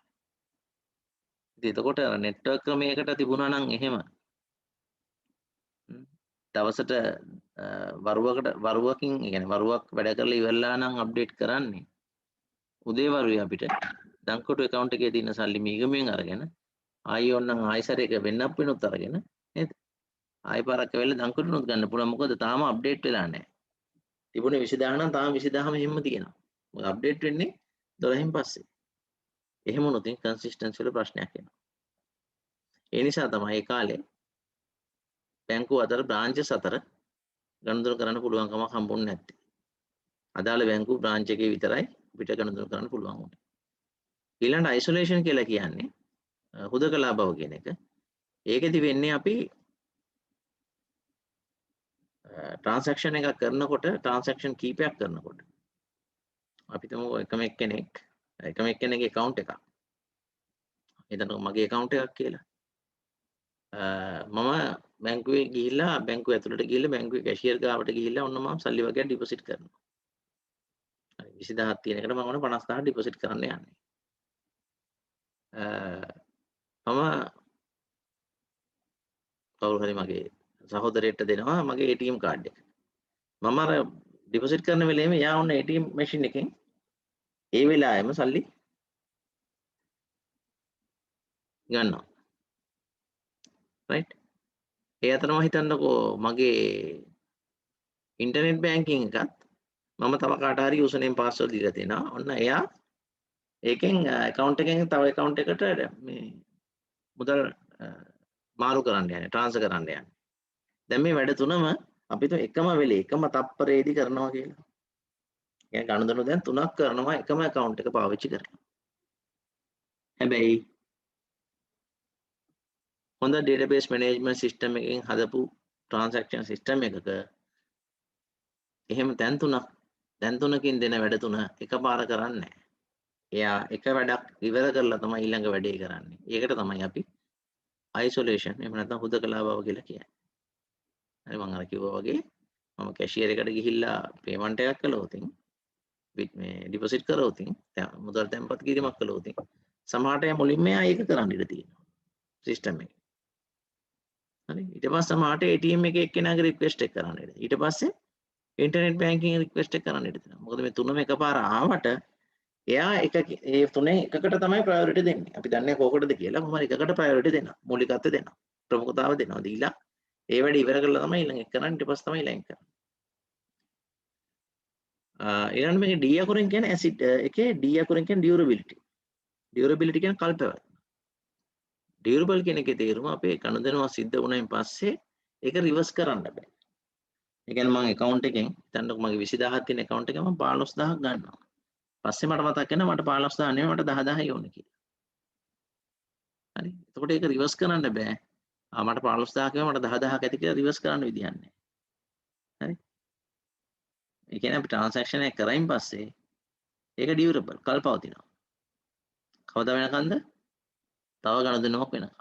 ඉතින් එතකොට නෙට්වර්ක් ක්‍රමයකට තිබුණා නම් එහෙම දවසට වරුවකින් يعني වරුවක් වැඩ කරලා ඉවරලා නම් අප්ඩේට් කරන්නේ. උදේ වරුවේ අපිට දංකොටු account එකේ තියෙන සල්ලි මීගමෙන් අරගෙන ආයි ඕනනම් ආයිසරයක වෙන්නප් වෙනුත් අරගෙන නේද? ආයි පාරක් වෙලා දංකොටුනුත් ගන්න පුළුවන්. මොකද තාම අප්ඩේට් වෙලා නැහැ. තිබුණේ 20000 නම් තාම 20000ම එහෙම තියෙනවා. මොකද අප්ඩේට් වෙන්නේ 12න් පස්සේ. එහෙම වුණොත් කන්සිස්ටන්සි වල ප්‍රශ්නයක් එනවා. ඒ නිසා තමයි ඒ කාලේ බැංකුව අතර බ්‍රාන්චස් අතර ගනුදෙනු කරන්න පුළුවන්කමක් හම්බුනේ නැත්තේ. අදාළ බැංකුව බ්‍රාන්ච් එකේ විතරයි පිට ගනුදෙනු කරන්න පුළුවන් වුණේ. ඊළඟ අයිසොලේෂන් කියලා කියන්නේ හුදකලා බව කියන එක. ඒකෙදි වෙන්නේ අපි ට්‍රාන්සැක්ෂන් එකක් කරනකොට ට්‍රාන්සැක්ෂන් කීපයක් කරනකොට අපි තමු එකම එක්කෙනෙක්ගේ account එකක්. හිතන්නකො මගේ account එකක් කියලා. මම බැංකුවේ ගිහිල්ලා බැංකුව ඇතුළට ගිහිල්ලා බැංකුවේ කැෂියර් ගාවට ගිහිල්ලා ඔන්න මම සල්ලි වගේක් ඩිපොසිට් කරනවා. හරි 20000ක් තියෙන එකට මම ඔන්න 50000 ඩිපොසිට් කරන්න යන්නේ. මම කවුරු හරි මගේ සහෝදරයෙක්ට දෙනවා මගේ ATM කාඩ් එක. මම අර ඩිපොසිට් කරන වෙලේම යා ඔන්න ATM මැෂින් එකෙන් ඒ වෙලාවෙම සල්ලි ගන්නවා. right? ඒ අතරම හිතන්නකෝ මගේ ඉන්ටර්නෙට් බැංකින් එකත් මම තව කාට හරි යූසර් නේම් පාස්වර්ඩ් දීලා දෙනවා. ඔන්න එයා ඒකෙන් account එකෙන් තව account එකට මේ මුදල් මාරු කරන්න යන්නේ ට්‍රාන්ස්ෆර් කරන්න යන්නේ. දැන් මේ වැඩ තුනම අපිට එකම වෙලේ එකම තප්පරේදී කරනවා කියලා. يعني ගණදෙනු දැන් තුනක් කරනවා එකම account එක පාවිච්චි කරලා. හැබැයි හොඳ database management system එකකින් හදපු transaction system එකක එහෙම දැන් තුනකින් දෙන වැඩ තුන එකපාර කරන්නේ නැහැ. එයා එක වැඩක් ඉවර කරලා තමයි ඊළඟ වැඩේ කරන්නේ. ඒකට තමයි අපි isolation එහෙම නැත්නම් හුදකලා බව කියලා කියන්නේ. හරි මම අර කිව්වා වගේ මම කැෂියර් එකට ගිහිල්ලා පේමන්ට් එකක් කළොත් මේ ඩිපොසිට් කරොත් මුදල් තැන්පත් කිරීමක් කළොත් සමහරට මුලින්ම ඒක කරන්න ඉඩ තියෙනවා සිස්ටම් එකේ. හරි ඊට පස්සේ සමහරට ATM එකේ එක්කෙනාගේ රික්වෙස්ට් එක කරන්න ඉඩ. ඊට පස්සේ ඉන්ටර්නෙට් බැංකින් රික්වෙස්ට් එක කරන්න ඉඩ තියෙනවා. මොකද මේ තුනම එකපාර ආවට එයා එක ඒ තුනේ එකකට තමයි ප්‍රයොරිටි දෙන්නේ. අපි දන්නේ කෝකටද කියලා. කොහොම හරි එකකට ප්‍රයොරිටි දෙනවා. මූලිකත්වය දෙනවා. ප්‍රමුඛතාවය දෙනවා. දීලා ඒ වැඩ ඉවර කරලා තමයි ඊළඟ එක කරන්නේ. ඊට පස්සේ තමයි ඊළඟ කරන්නේ. ඊළඟ මේක D අකුරෙන් කියන්නේ ඇසිඩ් එකේ D අකුරෙන් කියන්නේ ඩියුරබිලිටි. ඩියුරබිලිටි කියන්නේ කල්පවල. ඩියුරබල් කියන එකේ තේරුම අපේ ගනුදෙනුව සිද්ධ වුණායින් පස්සේ ඒක රිවර්ස් කරන්න බෑ. ඒ කියන්නේ මම account එකෙන් හිතන්නකො මගේ 20000ක් තියෙන account එකෙන් මම 15000ක් ගන්නවා. පස්සේ මට මතක් වෙනවා මට 15000 නෙමෙයි මට 10000යි ඕනේ කියලා. හරි. එතකොට ඒක රිවර්ස් කරන්න බෑ. මට 15000ක් වෙනවා මට 10000ක් ඇති කියලා රිවර්ස් කරන්න විදියක් නැහැ. හරි. ඒ කියන්නේ අපි ට්‍රාන්සැක්ෂන් එක කරයින් පස්සේ ඒක ඩියුරබල් කල්පවතිනවා. කවදා වෙනකන්ද? තව ගනුදෙනුවක් වෙනකන්.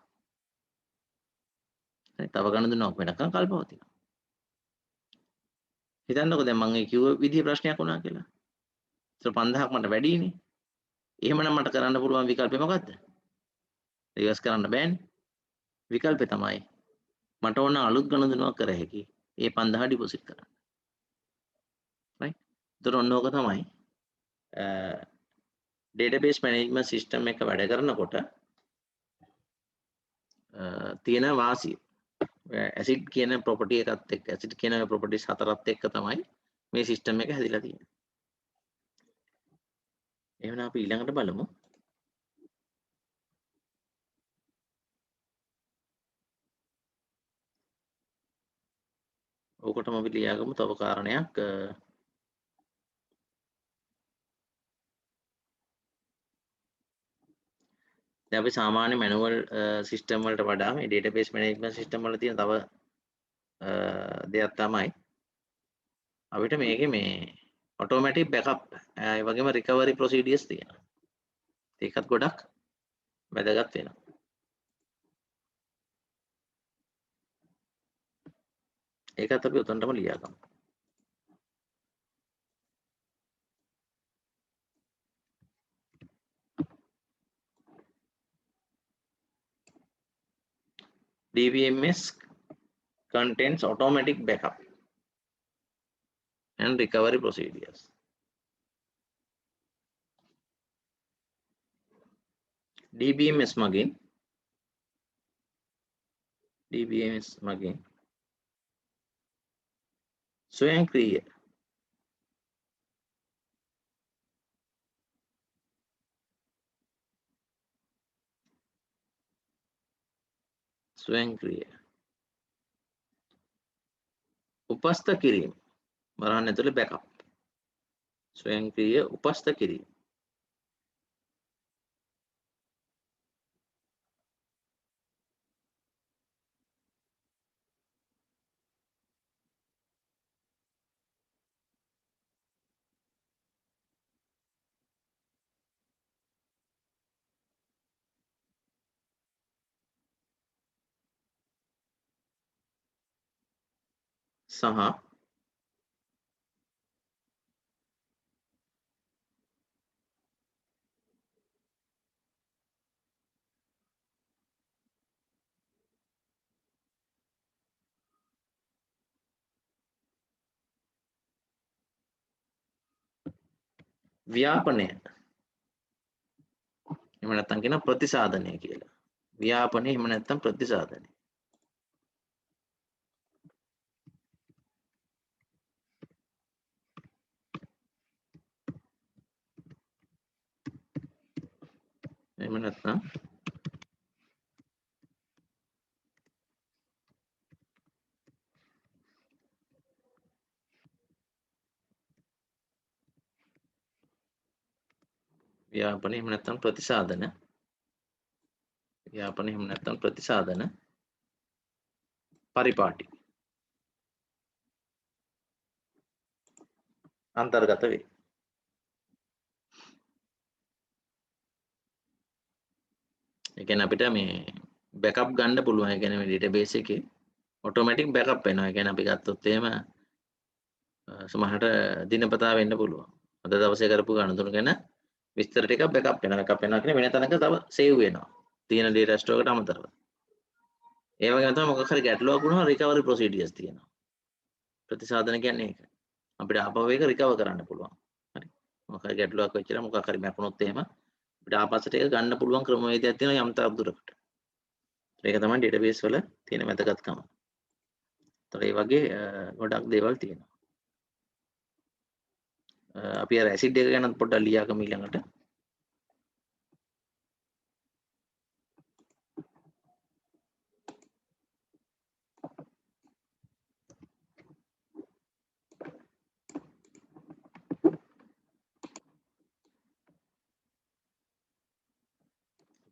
හරි. තව ගනුදෙනුවක් වෙනකන් කල්පවතිනවා. හිතන්නකෝ දැන් මම ඒ කිව්ව විදිහේ ප්‍රශ්නයක් වුණා කියලා. ඒතර 5000ක් මට වැඩිනේ. එහෙමනම් මට කරන්න පුළුවන් විකල්පය මොකද්ද? රිවර්ස් කරන්න බෑනේ. විකල්පය තමයි මට ඕන අලුත් ගනුදෙනුවක් කර හැකි. ඒ 5000 ඩිපොසිට් කරන්න. right? ඒතර ඔන්න ඕක තමයි database management system එක වැඩ කරනකොට තියෙන වාසිය. ඇසිඩ් කියන property එකත් එක්ක ඇසිඩ් කියන properties හතරත් එක්ක තමයි මේ system එක හැදිලා තියෙන්නේ. එහෙනම් අපි ඊළඟට බලමු. ඕකටම අපි ලියාගමු තව කාරණයක්. දැන් අපි සාමාන්‍ය manual system වලට වඩා මේ database management system වල තියෙන තව දෙයක් තමයි අපිට මේකේ මේ automatic backup ඒ වගේම recovery procedures තියෙනවා. ඒකත් ගොඩක් වැදගත් වෙනවා. ඒකත් අපි උතනටම ලියාගමු. DBMS contains automatic backup and recovery procedures. DBMS මගින් ස්වයංක්‍රීය උපස්ථ කිරීම වරහන් ඇතුලේ බෑකප් ස්වයංක්‍රීය උපස්ථ කිරීම සහ ව්‍යාපනය එහෙම නැත්නම් කියන ප්‍රතිසාධනය කියලා. ව්‍යාපනය එහෙම නැත්නම් ප්‍රතිසාධනය. එහෙම නැත්නම් ව්‍යාපනය එහෙම නැත්නම් ප්‍රතිසාධන පරිපාටි අන්තර්ගත වේ. ඒ කියන්නේ අපිට මේ බෑකප් ගන්න පුළුවන්. ඒ කියන්නේ මේ database එකේ automatic backup වෙනවා. ඒ කියන්නේ අපි ගත්තොත් එහෙම සමහරට දිනපතා වෙන්න පුළුවන්. අද දවසේ කරපු ගණතුන ගැන විස්තර ටිකක් බෑකප් වෙනවා. බෑකප් වෙනවා කියන්නේ වෙන තැනක තව සේව් වෙනවා. තියෙන data store එකට අමතරව. ඒ වගේම තමයි මොකක් හරි ගැටලුවක් වුණාම recovery procedures තියෙනවා. ප්‍රතිසාධන කියන්නේ ඒක. අපිට ආපහු ඒක recover කරන්න පුළුවන්. හරි. මොකක් හරි ගැටලුවක් වෙච්චලා මොකක් හරි මැකුණොත් එහෙම අපිට ආපස්සට ඒක ගන්න පුළුවන් ක්‍රමවේදයක් තියෙනවා යම් තාක් දුරකට. ඒක තමයි ඩේටාබේස් වල තියෙන වැදගත්කම. ඒතර ඒ වගේ ගොඩක් දේවල් තියෙනවා. අපි අර ඇසිඩ් එක ගැනත් පොඩ්ඩක් ලියාගමු ඊළඟට.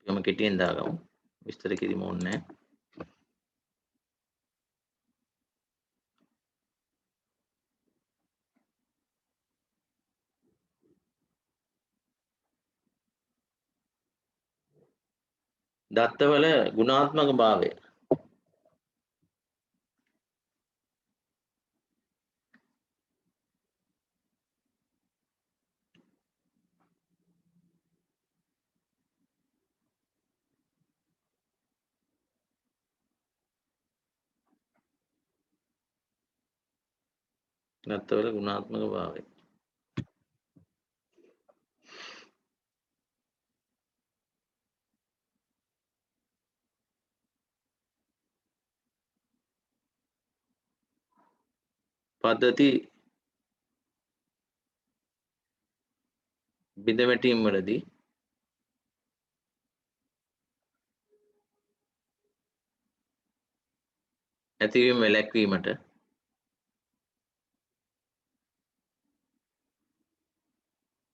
අපි කෙටියෙන් දාගමු. විස්තර කිරීම ඕනේ නැහැ. දත්තවල ගුණාත්මක භාවය. දත්තවල ගුණාත්මක භාවය. පද්ධති බිඳවැටීම් වලදී ඇතිවීම වැළැක්වීමට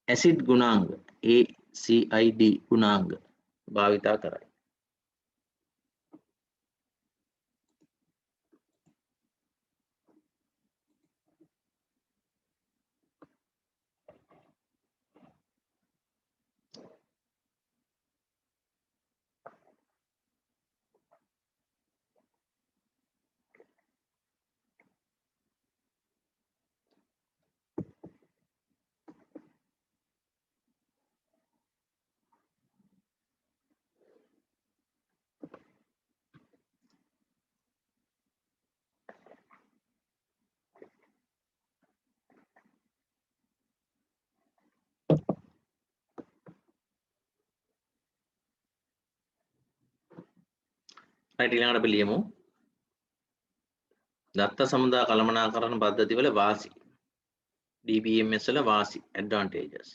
ඇසිඩ් ගුණාංග ACID ගුණාංග භාවිතා කරයි. ඊළඟට අපි ලියමු දත්ත සමුදා කළමනාකරණ පද්ධති වල වාසි DBMS වල වාසි advantages.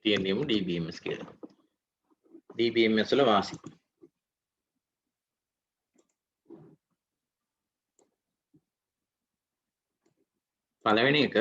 TNM DBMS කියලා. DBMS වල වාසි. පළවෙනි එක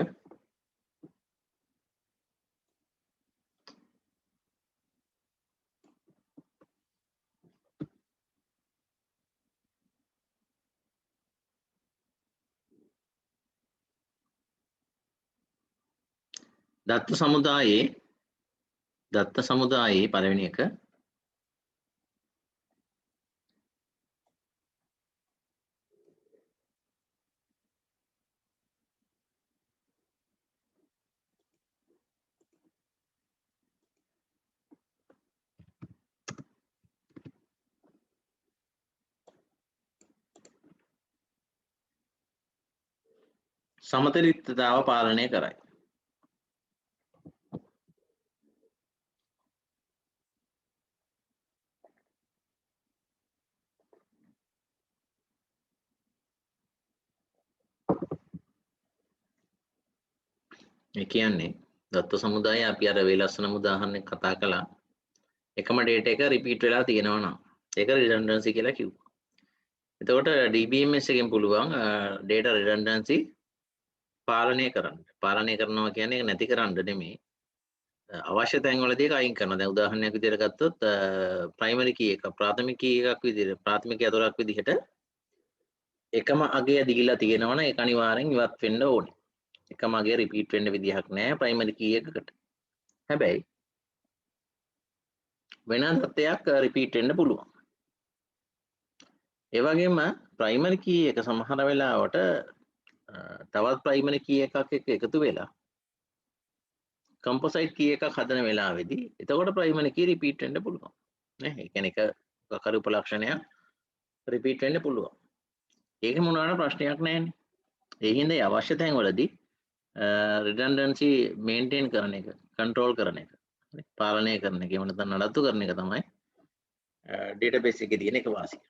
දත්ත සමුදායේ පළවෙනි එක සමතුලිතතාව පාලනය කරයි. ඒ කියන්නේ දත්ත සමුදාය අපි අර වේලස්සනම උදාහරණයක් කතා කළා. එකම data එක repeat වෙලා තියෙනවා නම් ඒක redundancy කියලා කිව්වා. එතකොට DBMS එකෙන් පුළුවන් data redundancy පාලනය කරන්න. පාලනය කරනවා කියන්නේ ඒක නැති කරන්න නෙමෙයි. අවශ්‍ය තැන් වලදී ඒක අයින් කරනවා. දැන් උදාහරණයක් විදිහට ගත්තොත් primary key එක ප්‍රාථමික key එකක් විදිහට ප්‍රාථමික අතොරක් විදිහට එකම අගය දීලා තියෙනවා නම් ඒක අනිවාර්යෙන් ඉවත් වෙන්න ඕනේ. එකම අගය repeat වෙන්න විදිහක් නැහැ primary key එකකට. හැබැයි වෙන තත්ත්වයක් රිපීට් වෙන්න පුළුවන්. ඒ වගේම ප්‍රයිමරි කී එක සමහර වෙලාවට තවත් ප්‍රයිමරි කී එකක් එක්ක එකතු වෙලා කම්පොසයිට් කී එකක් හදන වෙලාවේදී එතකොට ප්‍රයිමරි කී රිපීට් වෙන්න පුළුවන්. නේ? ඒ කියන්නේ එක කරු උපලක්ෂණයක් රිපීට් වෙන්න පුළුවන්. ඒක මොනවාට ප්‍රශ්නයක් නැහැනේ. ඒ හින්දා අවශ්‍ය තැන්වලදී රිඩන්ඩන්සි මේන්ටේන් කරන එක, කන්ට්‍රෝල් කරන එක, පාලනය කරන එක, එහෙම නැත්නම් නඩත්තු කරන එක තමයි ඩේටාබේස් එකේ තියෙන එක වාසිය.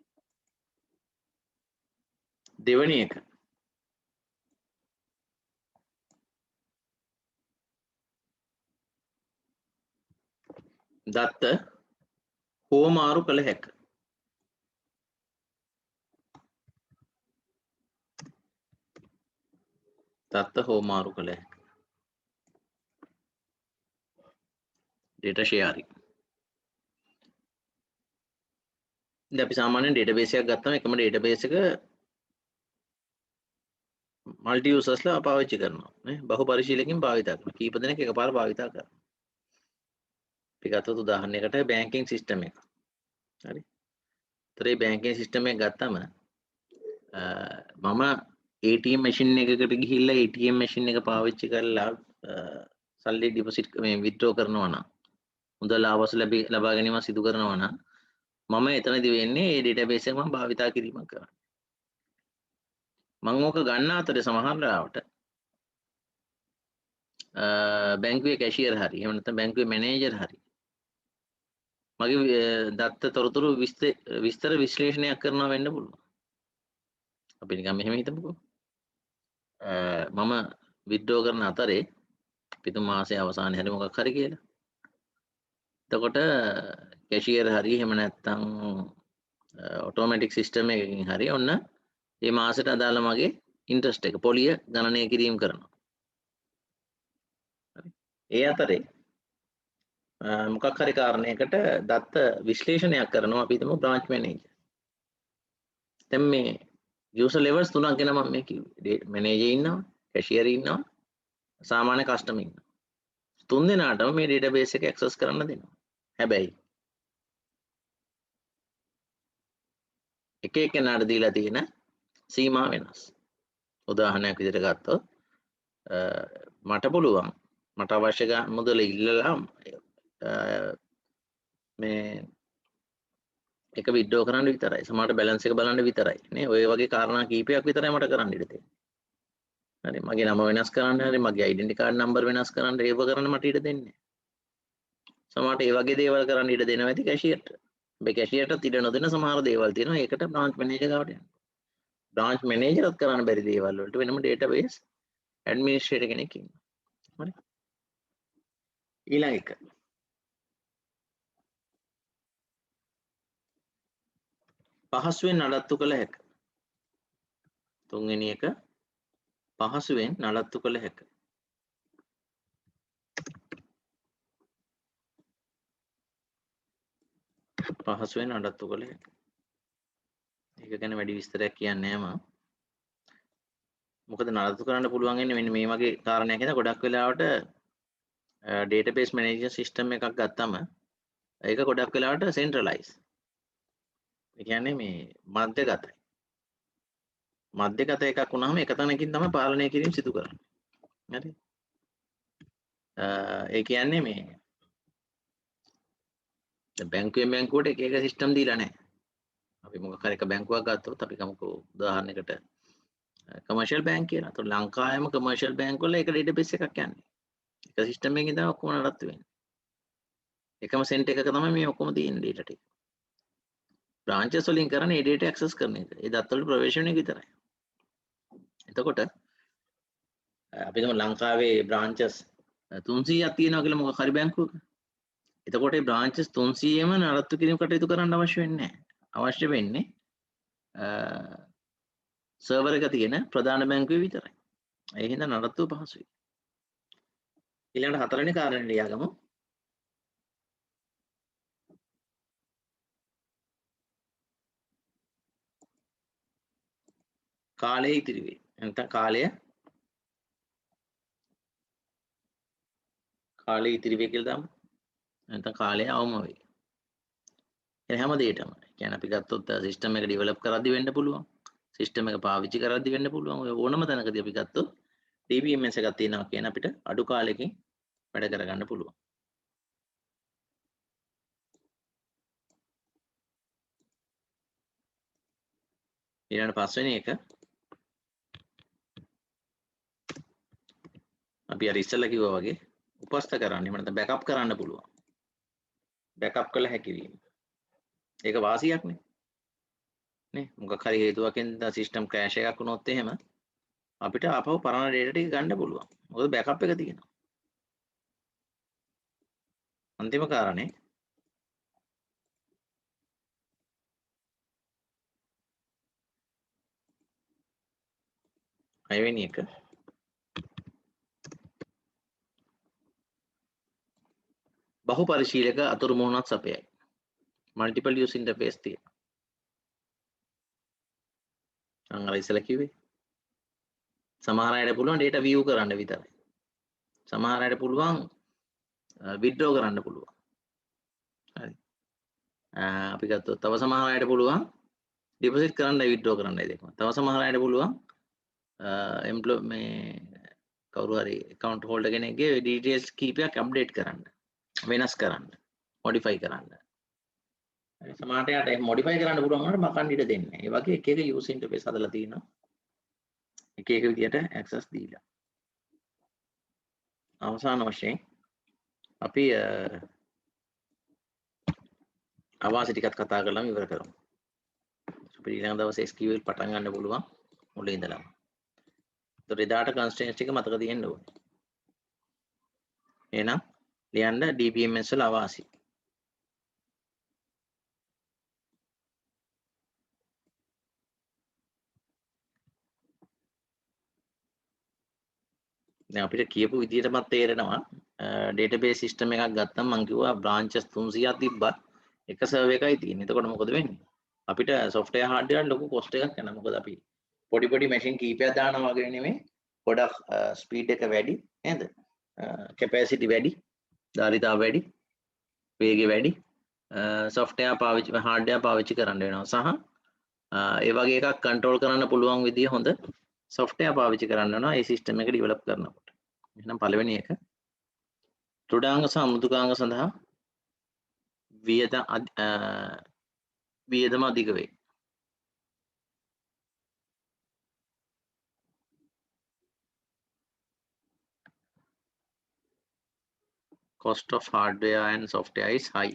දෙවෙනි එක දත්ත හෝමාරු කළ හැක. දත්ත හෝමාරු කළ හැක. data sharing. දැන් අපි සාමාන්‍යයෙන් database එකක් ගත්තම එකම database එක මල්ටි යූසර්ස්ලා පාවිච්චි කරනවා නේ. බහු පරිශීලකකින් භාවිත කරනවා. කීප දෙනෙක් එකපාර භාවිත කරනවා. අපි ගත්තොත් උදාහරණයකට බැංකින් සිස්ටම් එක. හරි. ඒතර මේ බැංකින් සිස්ටම් එක ගත්තම මම ATM මැෂින් එකකට ගිහිල්ලා ATM මැෂින් එක පාවිච්චි කරලා සල්ලි ඩිපොසිට් මේ විත්ඩ්‍රෝ කරනවා නම් මුදල් ආපසු ලබා ගැනීම සිදු කරනවා නම් මම එතනදි වෙන්නේ මේ ඩේටාබේස් එක මම භාවිතා කිරීමක් කරනවා. මම ඕක ගන්න අතරේ සමහර වෙලාවට බැංකුවේ කැෂියර් හරි එහෙම නැත්නම් බැංකුවේ මැනේජර් හරි මගේ දත්ත තොරතුරු විස්තර විශ්ලේෂණයක් කරනවා වෙන්න පුළුවන්. අපි නිකන් මෙහෙම හිතමුකෝ. මම විත්ඩ්‍රෝ කරන අතරේ පිටු මාසයේ අවසානයේ හරි මොකක් හරි කියලා. එතකොට කැෂියර් හරි එහෙම නැත්නම් ඔටෝමැටික් සිස්ටම් එකකින් හරි ඔන්න මේ මාසෙට අදාළ මගේ ඉන්ට්‍රස්ට් එක පොලිය ගණනය කිරීම කරනවා. හරි. ඒ අතරේ මොකක් හරි කාරණයකට දත්ත විශ්ලේෂණයක් කරනවා අපි හිතමු බ්‍රාන්ච් මැනේජර්. දැන් මේ යූසර් ලෙවල්ස් තුනක් ගැන මම මේ කිව්වේ. මැනේජර් ඉන්නවා, කැෂියර් ඉන්නවා, සාමාන්‍ය කස්ටමර් ඉන්නවා. තුන් දෙනාටම මේ ඩේටාබේස් එක ඇක්සස් කරන්න දෙනවා. හැබැයි එක එක්කෙනාට දීලා තියෙන සීමා වෙනස්. උදාහරණයක් විදිහට ගත්තොත් මට පුළුවන් මට අවශ්‍ය මුදල ඉල්ලලා මේ එක විත්ඩ්‍රෝ කරන්න විතරයි. සමහරට බැලන්ස් එක බලන්න විතරයි. නේ ඔය වගේ කාරණා කීපයක් විතරයි මට කරන්න ඉඩ තියෙන්නේ. හරි මගේ නම වෙනස් කරන්න හරි මගේ ඩෙන්ටි කාඩ් නම්බර් වෙනස් කරන්න ඒව කරන්න මට ඉඩ දෙන්නේ. සමහරට ඒ වගේ දේවල් කරන්න ඉඩ දෙනවා ඇති කැෂියර්ට. මේ කැෂියර්ට ඉඩ නොදෙන සමහර දේවල් තියෙනවා. ඒකට බ්‍රාන්ච් මැනේජර් ගාවට යනවා. බ්‍රාන්ච් මැනේජර්ත් කරන්න බැරි දේවල් වලට වෙනම ඩේටාබේස් ඇඩ්මිනිස්ට්‍රේටර් කෙනෙක් ඉන්නවා. හරි. ඊළඟ එක පහසුවෙන් නඩත්තු කළ හැක. තුන්වෙනි එක පහසුවෙන් නඩත්තු කළ හැක. පහසුවෙන් නඩත්තු කළ හැක. ඒක ගැන වැඩි විස්තරයක් කියන්නේ නැහැ මම. මොකද නඩත්තු කරන්න පුළුවන් වෙන්නේ මෙන්න මේ වගේ කාරණයක් නේද ගොඩක් වෙලාවට database management system එකක් ගත්තම ඒක ගොඩක් වෙලාවට centralize. ඒ කියන්නේ මේ මධ්‍යගතයි. මධ්‍යගත එකක් වුණාම එක තැනකින් තමයි පාලනය කිරීම සිදු කරන්නේ. හරි. ඒ කියන්නේ මේ බැංකුවෙන් බැංකුවට එක එක සිස්ටම් දීලා නැහැ. අපි මොකක් හරි එක බැංකුවක් ගත්තොත් අපි ගමුකෝ උදාහරණයකට කමර්ෂියල් බැංක් කියලා. ඒතකොට ලංකාවේම කමර්ෂියල් බැංක් වල එක ඩේටාබේස් එකක් යන්නේ. එක සිස්ටම් එකකින් තමයි ඔක්කොම නඩත්තු වෙන්නේ. එකම සෙන්ට් එකක තමයි මේ ඔක්කොම තියෙන ඩේටා ටික. බ්‍රාන්චස් වලින් කරන්නේ ඒ ඩේටා ඇක්සස් කරන එක. ඒ දත්වල ප්‍රවේශණය විතරයි. එතකොට අපි හිතමු ලංකාවේ බ්‍රාන්චස් 300ක් තියෙනවා කියලා මොකක් හරි බැංකුවක. එතකොට මේ බ්‍රාන්චස් 300ෙම නඩත්තු කිරීම කටයුතු කරන්න අවශ්‍ය වෙන්නේ නැහැ. අවශ්‍ය වෙන්නේ සර්වර් එක තියෙන ප්‍රධාන බැංකුවේ විතරයි. ඒ හින්දා නඩත්තුව පහසුයි. ඊළඟට හතරවෙනි කාරණේ ලියාගමු. කාලය ඉතිරි වේ. නැත්නම් කාලය ඉතිරි වේ කියලා දාමු. නැත්නම් කාලය අවම වේ. එන හැම දෙයකම කියන්නේ අපි ගත්තොත් සිස්ටම් එක ඩෙවලොප් කරද්දි වෙන්න පුළුවන්. සිස්ටම් එක පාවිච්චි කරද්දි වෙන්න පුළුවන්. ඔය ඕනම තැනකදී අපි ගත්තොත් DBMS එකක් තියෙනවා කියන අපිට අඩු කාලෙකින් වැඩ කරගන්න පුළුවන්. ඊළඟ පස්වෙනි එක අපි අර ඉස්සෙල්ලා කිව්වා වගේ උපස්ථ කරන්න එහෙම නැත්නම් බෑකප් කරන්න පුළුවන්. බෑකප් කළ හැකි වීම. ඒක වාසියක්නේ. නේ මොකක් හරි හේතුවකින් සිස්ටම් ක්‍රෑෂ් එකක් වුණොත් එහෙම අපිට ආපහු පරණ data ටික ගන්න පුළුවන්. මොකද බෑකප් එක තියෙනවා. අන්තිම කාරණේ හයවෙනි එක බහු පරිශීලක අතුරු මුහුණක් සපයයි. මල්ටිපල් යූස් ඉන්ටර්ෆේස් තියෙනවා. අර ඉස්සෙල්ලා කිව්වේ. සමහර අයට පුළුවන් data view කරන්න විතරයි. සමහර අයට පුළුවන් withdraw කරන්න පුළුවන්. හරි. අපි ගත්තොත් තව සමහර අයට පුළුවන් ඩිපොසිට් කරන්නයි withdraw කරන්නයි දෙකම. තව සමහර අයට පුළුවන් එම්ප්ලොයි මේ කවුරු හරි account holder කෙනෙක්ගේ details කීපයක් අප්ඩේට් කරන්න. වෙනස් කරන්න. modify කරන්න. හරි සමහරට යට modify කරන්න පුළුවන් වුණාට මකන්න ඉඩ දෙන්නේ නැහැ. ඒ වගේ එක එක user interface හදලා තියෙනවා. එක එක විදියට access දීලා. අවසාන වශයෙන් අපි අවාසි ටිකක් කතා කරලාම ඉවර කරමු. අපි ඊළඟ දවසේ SQL පටන් ගන්න පුළුවන් මුලින් ඉඳලාම. ඒතර එදාට constraints ටික මතක තියෙන්න ඕනේ. එහෙනම් ලියන්න DBMS වල අවාසි. දැන් අපිට කියපු විදිහටමත් තේරෙනවා database system එකක් ගත්තම මම කිව්වා branches 300ක් තිබ්බත් එක server එකයි තියෙන්නේ. එතකොට මොකද වෙන්නේ? අපිට software hardware ලොකු cost එකක් යනවා. මොකද අපි පොඩි machine කීපයක් දානවා වගේ නෙමෙයි. ගොඩක් speed එක වැඩි නේද? capacity වැඩි, ධාරිතාව වැඩි, වේගය වැඩි. software පාවිච්චි hardware පාවිච්චි කරන්න වෙනවා. සහ ඒ වගේ එකක් control කරන්න පුළුවන් විදිය හොඳ software පාවිච්චි කරන්න වෙනවා ඒ system එක develop කරනකොට. එහෙනම් පළවෙනි එක දෘඩාංග සහ මෘදුකාංග සඳහා වියදම අධික වේ. Cost of hardware and software is high.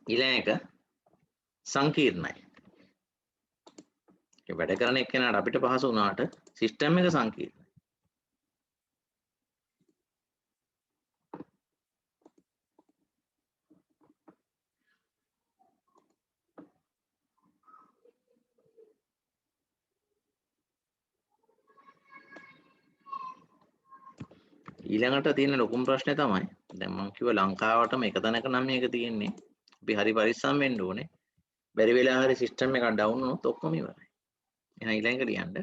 ඊළඟ එක සංකීර්ණයි. ඒ වැඩ කරන එක්කෙනාට අපිට පහසු වුණාට සිස්ටම් එක සංකීර්ණයි. ඊළඟට තියෙන ලොකුම ප්‍රශ්නේ තමයි දැන් මම කිව්වා ලංකාවටම එක තැනක නම් මේක තියෙන්නේ. අපි හරි පරිස්සම් වෙන්න ඕනේ. බැරි වෙලා හරි සිස්ටම් එකක් ඩවුන් වුණොත් ඔක්කොම ඉවරයි. එහෙනම් ඊළඟට ලියන්න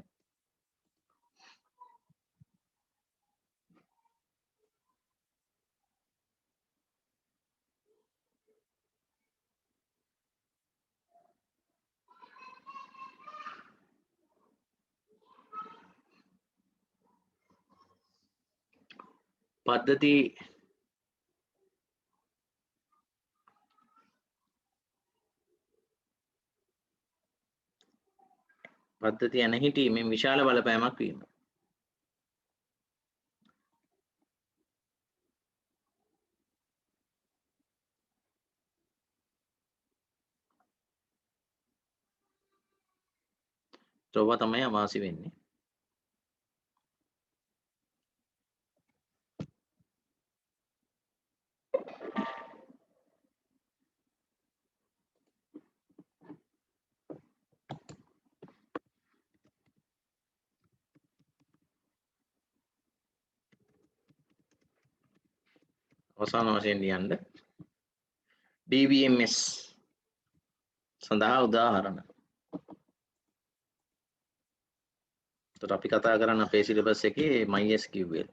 පද්ධතිය නැහිටීමෙන් විශාල බලපෑමක් වීම. ඒවා තමයි අවාසි වෙන්නේ. අවසාන වශයෙන් ලියන්න DBMS සඳහා උදාහරණ. එතකොට අපි කතා කරන්න අපේ සිලබස් එකේ MySQL.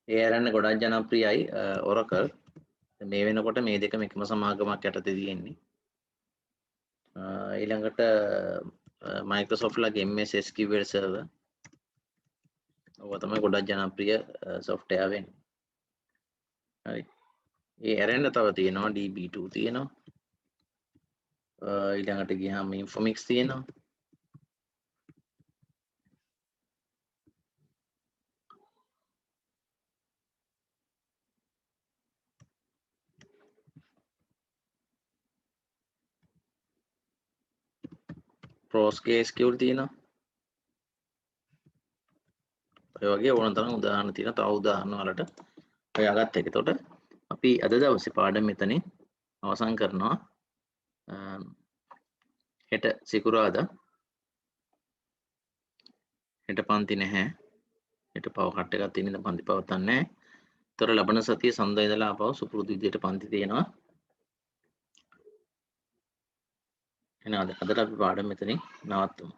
ඒ ආරන්න ගොඩක් ජනප්‍රියයි Oracle. මේ වෙනකොට මේ දෙකම එකම සමාගමක් යටතේ තියෙන්නේ. ඊළඟට Microsoft ලගේ MS SQL server. ඔක තමයි ගොඩක් ජනප්‍රිය software වෙන්නේ. හරි. ඒ ආරන්න තව තියෙනවා DB2 තියෙනවා. ඊළඟට ගියාම Informix තියෙනවා. PostgreSQL තියෙනවා. ඔය වගේ ඕන තරම් උදාහරණ තියෙනවා. තව උදාහරණ වලට හොයාගත්ත එක. එතකොට අපි අද දවසේ පාඩම මෙතනින් අවසන් කරනවා. හෙට සිකුරාදා හෙට පන්ති නැහැ. හෙට පව කට් එකක් තියෙන ඉඳන් පන්ති පවත්වන්නේ නැහැ. ඒතර ලබන සතිය සඳුදා ඉඳලා ආපහු සුපුරුදු විදියට පන්ති තියෙනවා. එහෙනම් අදට අපි පාඩම මෙතනින් නවත්වමු.